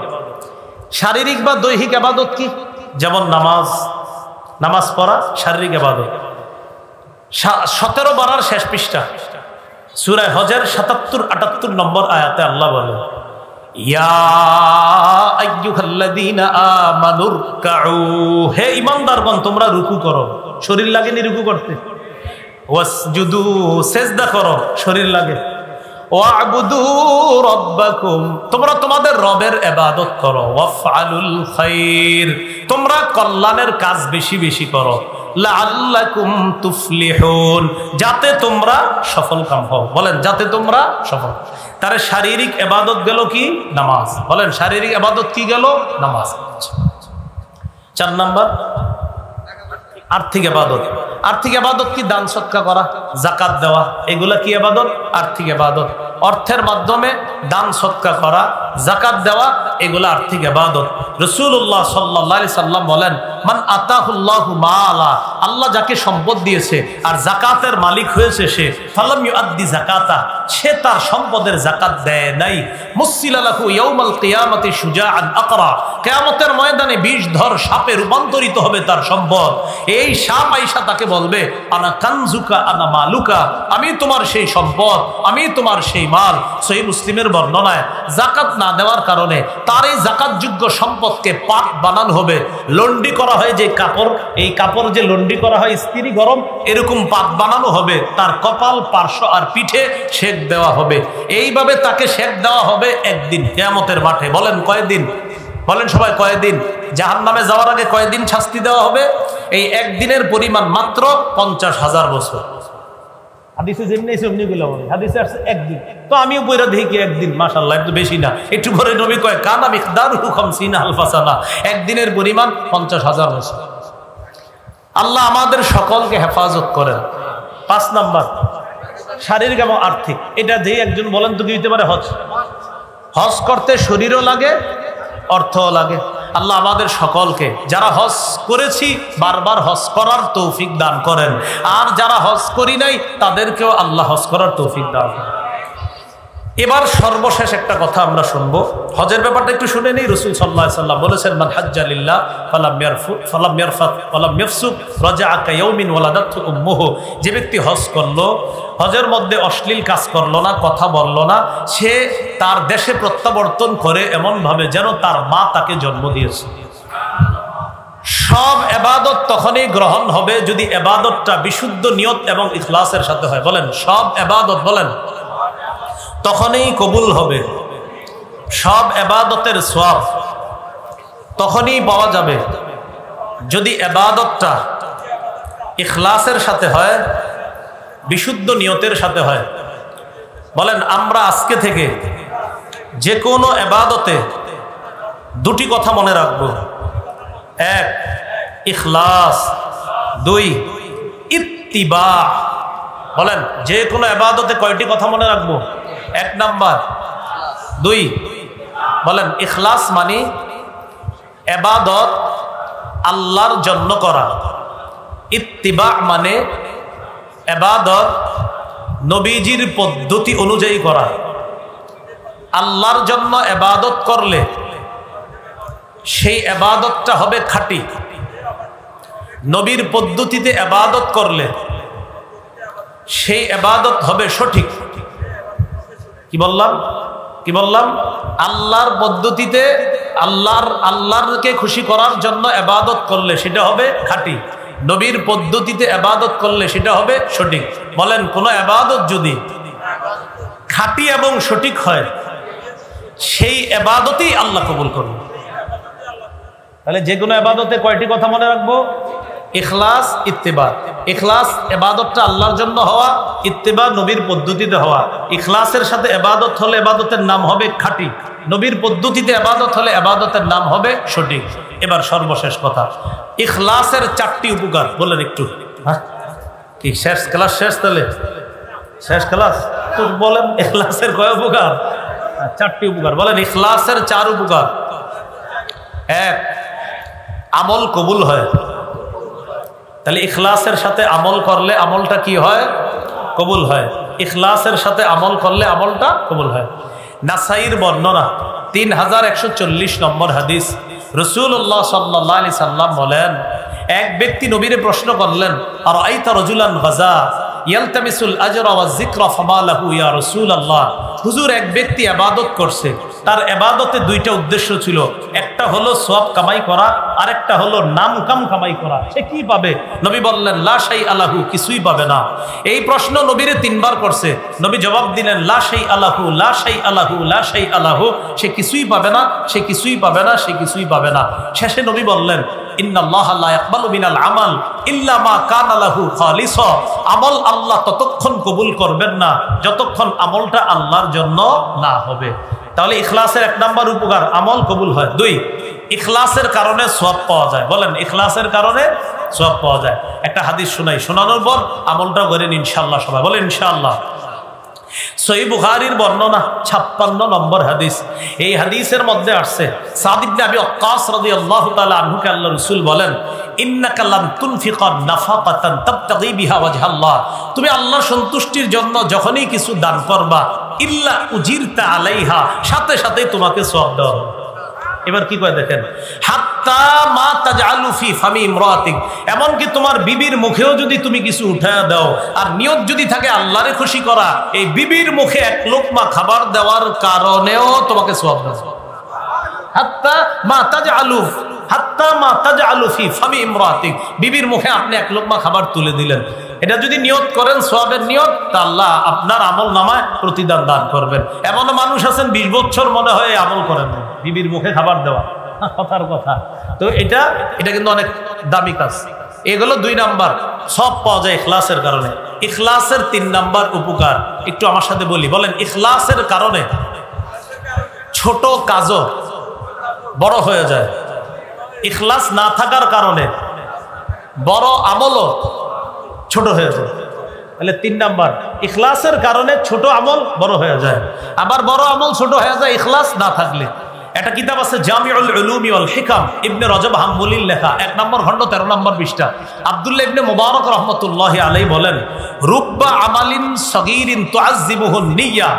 শারীরিক বা দৈহিক ইবাদত কি? যেমন নামাজ পড়া শারীরিক ইবাদত। 17 বারার শেষ পৃষ্ঠা সূরা হজের 77-78 নম্বর আয়াতে আল্লাহ বলে, ইয়া আইয়ুহাল্লাযীনা আমানুরকাউ, হে ঈমানদারগণ তোমরা রুকু করো। শরীর লাগেনি রুকু করতে? ওয়াসজুদু, সিজদা করো, শরীর লাগে। ওয়া'বুদু রাব্বাকুম, তোমরা তোমাদের রবের ইবাদত করো। ওয়াফআলুল খায়র, তোমরা কল্যাণের কাজ বেশি বেশি করো। লাআল্লাকুম তুফলিহুন, যাতে তোমরা সফল কাম হও। বলেন যাতে তোমরা সফল। তার শারীরিক ইবাদত গেল কি? নামাজ। বলেন শারীরিক ইবাদত কি গেল? নামাজ। 4 নাম্বার আর্থিক ইবাদত। আর্থিক ইবাদত কি? দান সদকা করা, যাকাত দেওয়া, এগুলা কি ইবাদত? আর্থিক ইবাদত। অর্থের মাধ্যমে দান সদকা করা, যাকাত দেওয়া, এগুলা আর্থিক ইবাদত। রাসূলুল্লাহ সাল্লাল্লাহু আলাইহি সাল্লাম বলেন, মান আতাহুল্লাহু মালা, আল্লাহ যাকে সম্পদ দিয়েছে আর যাকাতের মালিক হয়েছে সে, ফালাম ইউআদ্দি যাকাতা, সে তার সম্পদের যাকাত দেয় নাই, মুসিলা লাহু ইয়াউমাল কিয়ামাতি শুজাআন আকরা, কিয়ামতের ময়দানে বিষধর সাপে রূপান্তরিত হবে তার সম্পদ। এই সাপ আয়েশা তাকে বলবে, আনা কানজুকা আনা মালুকা, আমি তোমার সেই সম্পদ, আমি তোমার সেই মাল। সহিহ মুসলিমের বর্ণনায় যাকাত না দেওয়ার কারণে তার এই যাকাতযোগ্য সম্পদকে পাক বানানো হবে। লন্ডি করা হয় যে কাপড়, এই কাপড় যে লন্ডি করা হয় ইস্ত্রি গরম, এরকম পাক বানানো হবে। তার কপাল, পার্শ্ব আর পিঠে সেক দেওয়া হবে। এইভাবে তাকে সেক দেওয়া হবে একদিন কিয়ামতের মাঠে। বলেন কয়দিন? বলেন সবাই কয়দিন? জাহান্নামে যাওয়ার আগে কয়দিন শাস্তি দেওয়া হবে? এই একদিনের পরিমাণ মাত্র 50,000 বছর। হাদিসে যেমনি সেমনি গুলো বলে, হাদিসে আসছে একদিন। তো আমিও বইরা দেখি কি একদিন, মাশাআল্লাহ একটু বেশি না। একটু পরে নবী কয় কানা মিকদারুহু 50 আলফা সানা, একদিনের পরিমাণ 50,000 বছর। আল্লাহ আমাদের সকলকে হেফাজত করেন। 5 নাম্বার শারীরিক এবং আর্থিক। এটা যে একজন বলেন তো কি হতে পারে? হজ। হজ করতে শরীরও লাগে, অর্থও লাগে। আল্লাহ আমাদের সকলকে, যারা হজ করেছি, বারবার হজ করার তৌফিক দান করেন। আর যারা হজ করি নাই তাদেরকেও আল্লাহ হজ করার তৌফিক দান করেন। এবার সর্বশেষ একটা কথা আমরা শুনবো, হজের ব্যাপারটা একটু শুনে নেই। রাসূল সাল্লাল্লাহু আলাইহি ওয়াসাল্লাম বলেছেন, মান হাজ্জা লিল্লাহ ফালাম ইয়ারফাত ওয়ালাম ইয়াফসুক রাজাআ কায়াউমিন ওয়ালাদাতহু উম্মুহু, যে ব্যক্তি হজ করলো, হজের মধ্যে অশ্লীল কাজ করলো না, কথা বললো না, সে তার দেশে প্রত্যাবর্তন করে এমন ভাবে যেন তার মা তাকে জন্ম দিয়েছে। সব ইবাদত তখনই গ্রহণ হবে যদি ইবাদতটা বিশুদ্ধ নিয়ত এবং ইখলাসের সাথে হয়। বলেন সব ইবাদত, বলেন তখনই কবুল হবে। সব ইবাদতের সওয়াব তখনই পাওয়া যাবে যদি ইবাদতটা ইখলাসের সাথে হয়, বিশুদ্ধ নিয়তের সাথে হয়। বলেন আমরা আজকে থেকে যে কোনো ইবাদতে 2টি কথা মনে রাখবো। 1 ইখলাস, 2 ইত্তিবা। বলেন যে কোনো ইবাদতে কয়টি কথা মনে রাখবো? 1 নাম্বার, 2। বলেন ইখলাস মানে ইবাদত আল্লাহর জন্য করা, ইত্তিবা মানে ইবাদত নবীজির পদ্ধতি অনুযায়ী করা। আল্লাহর জন্য ইবাদত করলে সেই ইবাদতটা হবে খাঁটি, নবীর পদ্ধতিতে ইবাদত করলে সেই ইবাদত হবে সঠিক। কি বললাম? আল্লাহর পদ্ধতিতে আল্লাহকে খুশি করার জন্য ইবাদত করলে সেটা হবে খাঁটি, নবীর পদ্ধতিতে ইবাদত করলে সেটা হবে সঠিক। বলেন কোন ইবাদত যদি খাঁটি এবং সঠিক হয় সেই ইবাদতই আল্লাহ কবুল করবে। তাহলে যে কোনো ইবাদতে কয়টি কথা মনে রাখবো? ইখলাস, ইত্তিবা। ইখলাস ইবাদতটা আল্লাহর জন্য হওয়া, ইত্তিবা নবীর পদ্ধতিতে হওয়া। ইখলাসের সাথে ইবাদত হলে ইবাদতের নাম হবে খাঁটি, নবীর পদ্ধতিতে ইবাদত হলে ইবাদতের নাম হবে সঠিক। এবার সর্বশেষ কথা, ইখলাসের 4টি উপকার বলেন একটু। কি শেষ ক্লাস? শেষ তাহলে শেষ ক্লাস তো বলেন ইখলাসের কয় উপকার? 4টি উপকার বলেন। ইখলাসের 4 উপকার। 1, আমল কবুল হয়। তাহলে ইখলাসের সাথে আমল করলে আমলটা কি হয়? কবুল হয়। ইখলাসের সাথে আমল করলে আমলটা কবুল হয়। নাসাইর বর্ণনা 3140 নম্বর হাদিস, রাসূলুল্লাহ সাল্লাল্লাহু আলাইহি সাল্লাম বলেন, এক ব্যক্তি নবীরে প্রশ্ন করলেন, আর আইতা রাজুলান গাজা ইয়ালতামিসুল আজরা ওয়াজ যিকরা ফামা লাহু ইয়া রাসূলুল্লাহ। হুজুর, এক ব্যক্তি ইবাদত করছে, তার ইবাদতে 2টা উদ্দেশ্য ছিল, একটা হলো সওয়াব কামাই করা, আরেকটা হলো নাম কাম কামাই করা, সে কি পাবে? নবী বললেন, লা শাই আলাহু, কিছুই পাবে না। এই প্রশ্ন নবীরে 3 বার করছে। নবী জবাব দিলেন, লা শাই আলাহু, লা শাই আলাহু, লা শাই আলাহু, সে কিছুই পাবে না, সে কিছুই পাবে না, সে কিছুই পাবে না। শেষে নবী বললেন, ইন্নাল্লাহা লা ইয়াকবালু মিনাল আমাল ইল্লা মা কানা লাহু খালিসা। আমল আল্লাহ ততক্ষণ কবুল করবেন না যতক্ষণ আমলটা আল্লাহর জন্য না হবে। তাহলে ইখলাসের 1 নাম্বার উপকার, আমল কবুল হয়। 2, ইখলাসের কারণে সওয়াব পাওয়া যায়। বলেন ইখলাসের কারণে সওয়াব পাওয়া যায়। একটা হাদিস শোনাই, শোনানোর পর আমলটা করেন ইনশাআল্লাহ সবাই। বলেন ইনশাআল্লাহ। সহিহ বুখারীর বর্ণনা 56 নম্বর হাদিস। এই হাদিসের মধ্যে আসছে, সাদ ইবনে আবি ওয়াক্কাস রাদিয়াল্লাহু তাআলা আনহুকে আল্লাহর রাসূল বলেন, ইন্নাকা লান তুনফিকা নাফাকাতান তাবতাগি বিহা ওয়াজহাল্লাহ। তুমি আল্লাহর সন্তুষ্টির জন্য যখনই কিছু দান করবা, ইল্লা উজিরতা আলাইহা, সাথে সাথে তোমাকে সওয়াব দেওয়া হবে। এবার কি কয় দেখেন, হাত্তা মা তাজআলু ফি ফামি ইমরাতিক, এমনকি তোমার বিবির মুখেও যদি তুমি কিছু উঠায়া দাও, আর নিয়ত যদি থাকে আল্লাহরে খুশি করা, এই বিবির মুখে 1 লোকমা খাবার দেওয়ার কারণেও তোমাকে সওয়াব দেওয়া হবে। হাত্তা মা তাজআলু, হাত্তা মা তাজআলু ফি ফামি ইমরাতিক, বিবির মুখে আপনি 1 লোকমা খাবার তুলে দিলেন, এটা যদি নিয়ত করেন সওয়াবের নিয়ত, তা আল্লাহ আপনার আমল নামায় প্রতিদান দান করবেন। এমন মানুষ আছেন 20 বছর মনে হয় আমল করেন না, বিবির মুখে খাবার দেওয়া, কথার কথা। তো এটা কিন্তু অনেক দামি কাজ। এগুলো 2 নাম্বার, সব পাওয়া যায় ইখলাসের কারণে। ইখলাসের 3 নাম্বার উপকার একটু আমার সাথে বলি। বলেন ইখলাসের কারণে ছোট কাজও বড় হয়ে যায়। ইখলাস না থাকার কারণে বড় আমলও ছোট হয়ে যায়। তাহলে 3 নাম্বার, ইখলাসের কারণে ছোট আমল বড় হয়ে যায়, আবার বড় আমল ছোট হয়ে যায় ইখলাস না থাকলে। একটা কিতাব আছে জামিউল উলুমি ওয়াল হিকাম, ইবনে রজব হাম্বলির লেখা, 1 নম্বর খণ্ড 13 নম্বর পৃষ্ঠা। আব্দুল্লাহ ইবনে মুবারক রাহমাতুল্লাহি আলাইহি বলেন, রুব্বা আমালিন সগীরিন তুআজ্জিবুহুন নিয়্যা,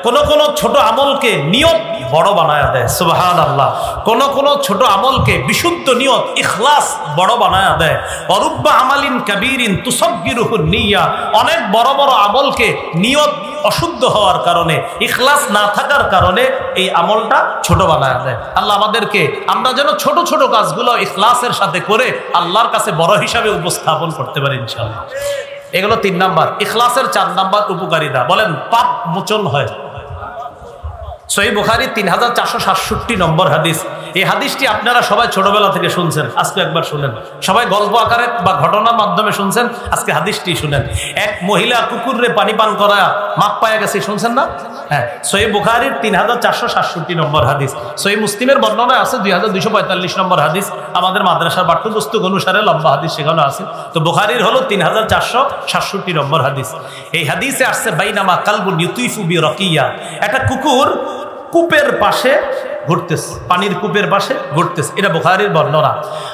কোন কোন ছোট আমলকে নিয়ত বড় বানায়া দেয়। সুবহানাল্লাহ। কোন কোন ছোট আমলকে বিশুদ্ধ নিয়ত ইখলাস বড় বানায়া দেয়। অরুব্বা আমালিন কাবীরিন তুসাগগিরুহুন নিয়্যা, অনেক বড় বড় আমলকে নিয়ত অশুদ্ধ হওয়ার কারণে, ইখলাস না থাকার কারণে এই আমলটা ছোট বানায়া দেয়। আল্লাহ আমাদেরকে, আমরা যেন ছোট ছোট কাজগুলো ইখলাসের সাথে করে আল্লাহর কাছে বড় হিসাবে উপস্থাপন করতে পারি ইনশাআল্লাহ। এগুলো 3 নাম্বার। ইখলাসের 4 নাম্বার উপকারিতা, বলেন পাপ মোচন হয়। সহিহ বুখারী 3467 নম্বর হাদিস। এই হাদিসটি আপনারা সবাই ছোটবেলা থেকে শুনছেন, আজকে একবার শুনেন। সবাই গল্প আকারে বা ঘটনার মাধ্যমে শুনছেন, আজকে হাদিসটি শুনেন। এক মহিলা কুকুরে পানি পান করা মাপ পায়া গেছে, শুনছেন না? হ্যাঁ, সহিহ বুখারীর 3467 নম্বর হাদিস। সহিহ মুসলিমের বর্ণনায় আছে 2245 নম্বর হাদিস। আমাদের মাদ্রাসার পাঠ্যপুস্তক অনুসারে লম্বা হাদিস সেখানে আছে। তো বুখারীর হলো 3467 নম্বর হাদিস। এই হাদিসে আসছে, বাইনামা কালবুন ইউতিফু বিরাকিয়া, একটা কুকুর কূপের পাশে ঘুরতেছে, পানির কূপের পাশে ঘুরতেছে, এটা বুখারীর বর্ণনা।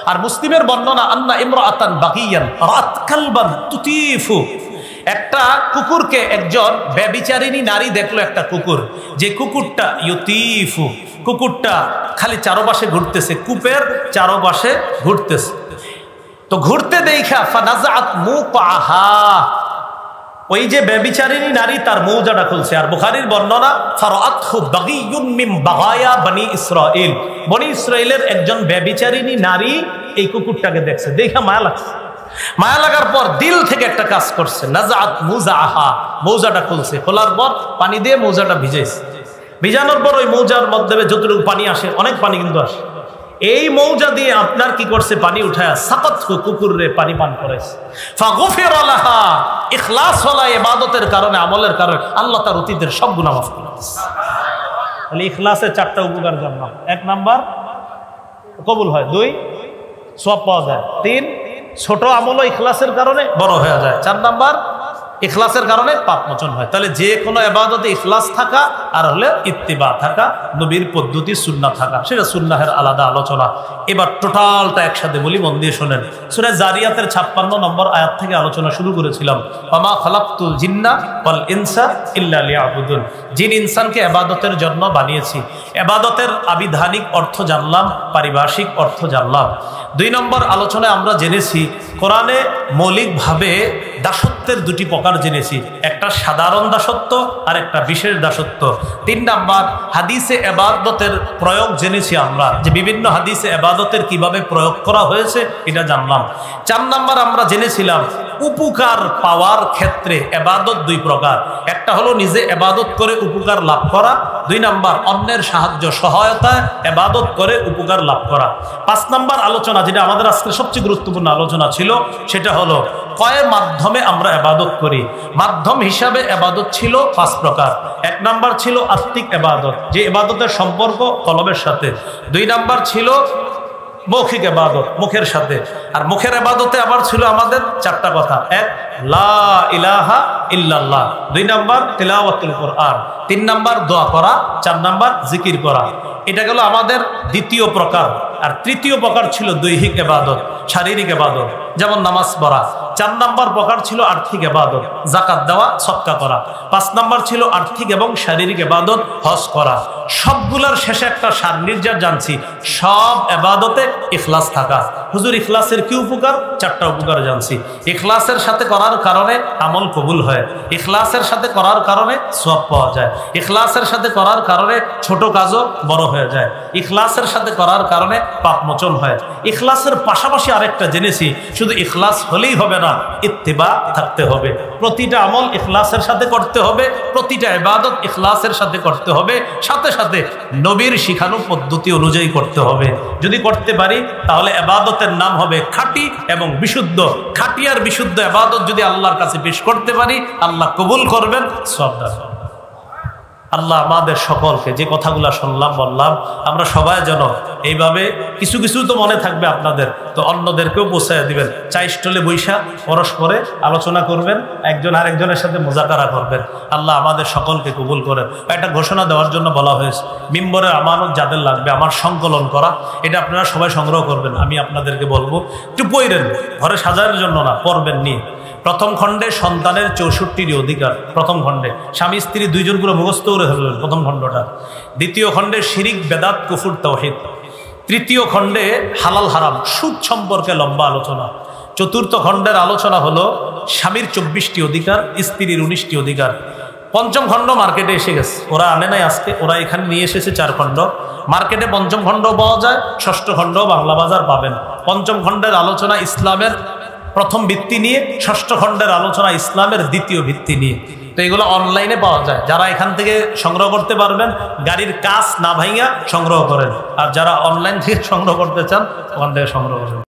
আর মুসলিমের বর্ণনা, আন্না ইমরাআতান বাকিয়ান রাত কালবান তুতিফু, একটা কুকুরকে একজন ব্যভিচারিণী নারী দেখলো, একটা কুকুর, যে কুকুরটা ইউতিফু, কুকুরটা খালি চারপাশে ঘুরতেছে, কূপের চারপাশে ঘুরতেছে। তো ঘুরতে দেখা ফানাজাআত মুকাহা, ওই যে ব্যভিচারিণী নারী তার মৌজাটা খুলছে। আর বুখারীর বর্ণনা, ফারাআতহু বাগিয়ুন মিন বাগায়া বনি ইসরাঈল, বনি ইসরাঈলের একজন ব্যভিচারিণী নারী এই কুকুরটাকে দেখছে, দেখা মায়া লাগছে। মায়া লাগার পর দিল থেকে একটা কাজ করছে, নাজাআত মুজাহা, মৌজাটা খুলছে, খোলার পর পানি দিয়ে মৌজাটা ভিজাইছে, ভিজানোর পর ওই মৌজার মধ্যে যতটুকু পানি আসে, অনেক পানি কিন্তু আসে, এই মৌজা দিয়ে আপনার কি করছে, পানি উঠায় সাকাত কুকুরে পানি পান করাইছে। ফাগফিরা লাহা, ইখলাস ওয়ালা ইবাদতের কারণে, আমলের কারণে আল্লাহ তার অতীতের সব গুনাহ মাফ করে দিয়েছে। তাহলে ইখলাসের চারটা উপকার জানলাম। 1 নাম্বার কবুল হয়, 2 সওয়াব পাওয়া যায়, 3 ছোট আমলও ইখলাসের কারণে বড় হয়ে যায়, 4 নাম্বার ইখলাসের কারণে পাপ মোচন হয়। তাহলে যে কোনো ইবাদতে ইখলাস থাকা আর হলে ইত্তিবা থাকা, নবীর পদ্ধতি সুন্নাহ থাকা, সেটা সুন্নাহের আলাদা আলোচনা। এবার টোটালটা একসাথে বলি, মন দিয়ে শোনেন। সূরা জারিয়াতের 56 নম্বর আয়াত থেকে আলোচনা শুরু করেছিলাম। ওয়ামা খালাকতুল জিন্না ওয়াল ইনসা ইল্লা লিয়াবুদুন, জিন ইনসানকে ইবাদতের জন্য বানিয়েছি। ইবাদতের আবিধানিক অর্থ জানলাম, পারিভাষিক অর্থ জানলাম। 2 নম্বর আলোচনায় আমরা জেনেছি কোরআনে মৌলিকভাবে দাসত্বের 2টি প্রকার জেনেছি, একটা সাধারণ দাসত্ব আর একটা বিশেষ দাসত্ব। 3 নাম্বার হাদিসে ইবাদতের প্রয়োগ জেনেছি আমরা, যে বিভিন্ন হাদিসে ইবাদতের কিভাবে প্রয়োগ করা হয়েছে এটা জানলাম। 4 নাম্বার আমরা জেনেছিলাম উপকার পাওয়ার ক্ষেত্রে ইবাদত 2 প্রকার, একটা হলো নিজে ইবাদত করে উপকার লাভ করা, 2 নাম্বার অন্যের সাহায্য সহায়তায় ইবাদত করে উপকার লাভ করা। 5 নাম্বার আলোচনা, যেটা আমাদের আজকে সবচেয়ে গুরুত্বপূর্ণ আলোচনা ছিল, সেটা হলো কয় মাধ্যমে আমরা ইবাদত করি। মাধ্যম হিসাবে ইবাদত ছিল 5 প্রকার। 1 নাম্বার ছিল আত্মিক ইবাদত, যে ইবাদতের সম্পর্ক কলবের সাথে। 2 নাম্বার ছিল মৌখিক ইবাদত, মুখের সাথে। আর মুখের ইবাদতে আবার ছিল আমাদের 4টা কথা। 1 লা ইলাহা ইল্লাল্লাহ, 2 নাম্বার তিলাওয়াতুল কোরআন, 3 নাম্বার দোয়া করা, 4 নাম্বার জিকির করা। এটা গেল আমাদের 2য় প্রকার। আর 3য় প্রকার ছিল দৈহিক ইবাদত, শারীরিক ইবাদত, যেমন নামাজ পড়া। 4 নাম্বার প্রকার ছিল আর্থিক ইবাদত, যাকাত দেওয়া, সদকা করা। 5 নাম্বার ছিল আর্থিক এবং শারীরিক ইবাদত, হজ করা। সবগুলোর শেষে একটা সারনির্যাস জানছি, সব ইবাদতে ইখলাস থাকা। হুজুর ইখলাসের কি উপকার? 4টা উপকার জানছি। ইখলাসের সাথে করার কারণে আমল কবুল হয়, ইখলাসের সাথে করার কারণে সওয়াব পাওয়া যায়, ইখলাসের সাথে করার কারণে ছোট কাজও বড় হয়ে যায়, ইখলাসের সাথে করার কারণে পাপ মোচন হয়। ইখলাসের পাশাপাশি আরেকটা জেনেছি, শুধু ইখলাস হলেই হবে না, ইত্তিবা থাকতে হবে। প্রতিটা আমল ইখলাসের সাথে করতে হবে, প্রতিটা ইবাদত ইখলাসের সাথে করতে হবে, সাথে সাথে নবীর শিখানো পদ্ধতি অনুযায়ী করতে হবে। যদি করতে পারি তাহলে ইবাদতের নাম হবে খাঁটি এবং বিশুদ্ধ। খাঁটি আর বিশুদ্ধ ইবাদত যদি আল্লাহর কাছে পেশ করতে পারি, আল্লাহ কবুল করবেন, সওয়াব দান। আল্লাহ আমাদের সকলকে যে কথাগুলো শুনলাম বললাম, আমরা সবাই যেন এইভাবে কিছু কিছু তো মনে থাকবে আপনাদের, তো অন্যদেরকেও পৌঁছায় দিবেন। চা স্টলে বৈশা পরস্পরে আলোচনা করবেন, একজন আরেকজনের সাথে মুজাকারা করবেন। আল্লাহ আমাদের সকলকে কবুল করেন। একটা ঘোষণা দেওয়ার জন্য বলা হয়েছে, মিম্বরের আমানত যাদের লাগবে আমার সংকলন করা, এটা আপনারা সবাই সংগ্রহ করবেন। আমি আপনাদেরকে বলবো একটু পড়েন, ঘরে সাজানোর জন্য না, পড়বেন নিয়ে। প্রথম খণ্ডে সন্তানের 64টি অধিকার, প্রথম খণ্ডে স্বামী স্ত্রী 2 জন করে মুখস্থ করে ফেলবেন প্রথম খণ্ডটা। 2য় খণ্ডে শিরিক, বেদাত, কুফর, তাওহীদ। 3য় খণ্ডে হালাল হারাম, সুদ সম্পর্কে লম্বা আলোচনা। 4র্থ খণ্ডের আলোচনা হলো স্বামীর 24টি অধিকার, স্ত্রীর 19টি অধিকার। 5ম খণ্ড মার্কেটে এসে গেছে, ওরা আনে নাই আজকে, ওরা এখানে নিয়ে এসেছে 4 খণ্ড। মার্কেটে 5ম খণ্ড পাওয়া যায়, 6ষ্ঠ খণ্ড বাংলা বাজার পাবেন। 5ম খণ্ডের আলোচনা ইসলামের প্রথম ভিত্তি নিয়ে, 6ষ্ঠ খণ্ডের আলোচনা ইসলামের 2য় ভিত্তি নিয়ে। তো এগুলো অনলাইনে পাওয়া যায়, যারা এখান থেকে সংগ্রহ করতে পারবেন, গাড়ির কাজ না ভাঙিয়া সংগ্রহ করেন। আর যারা অনলাইন থেকে সংগ্রহ করতে চান, ওখান থেকে সংগ্রহ করেন।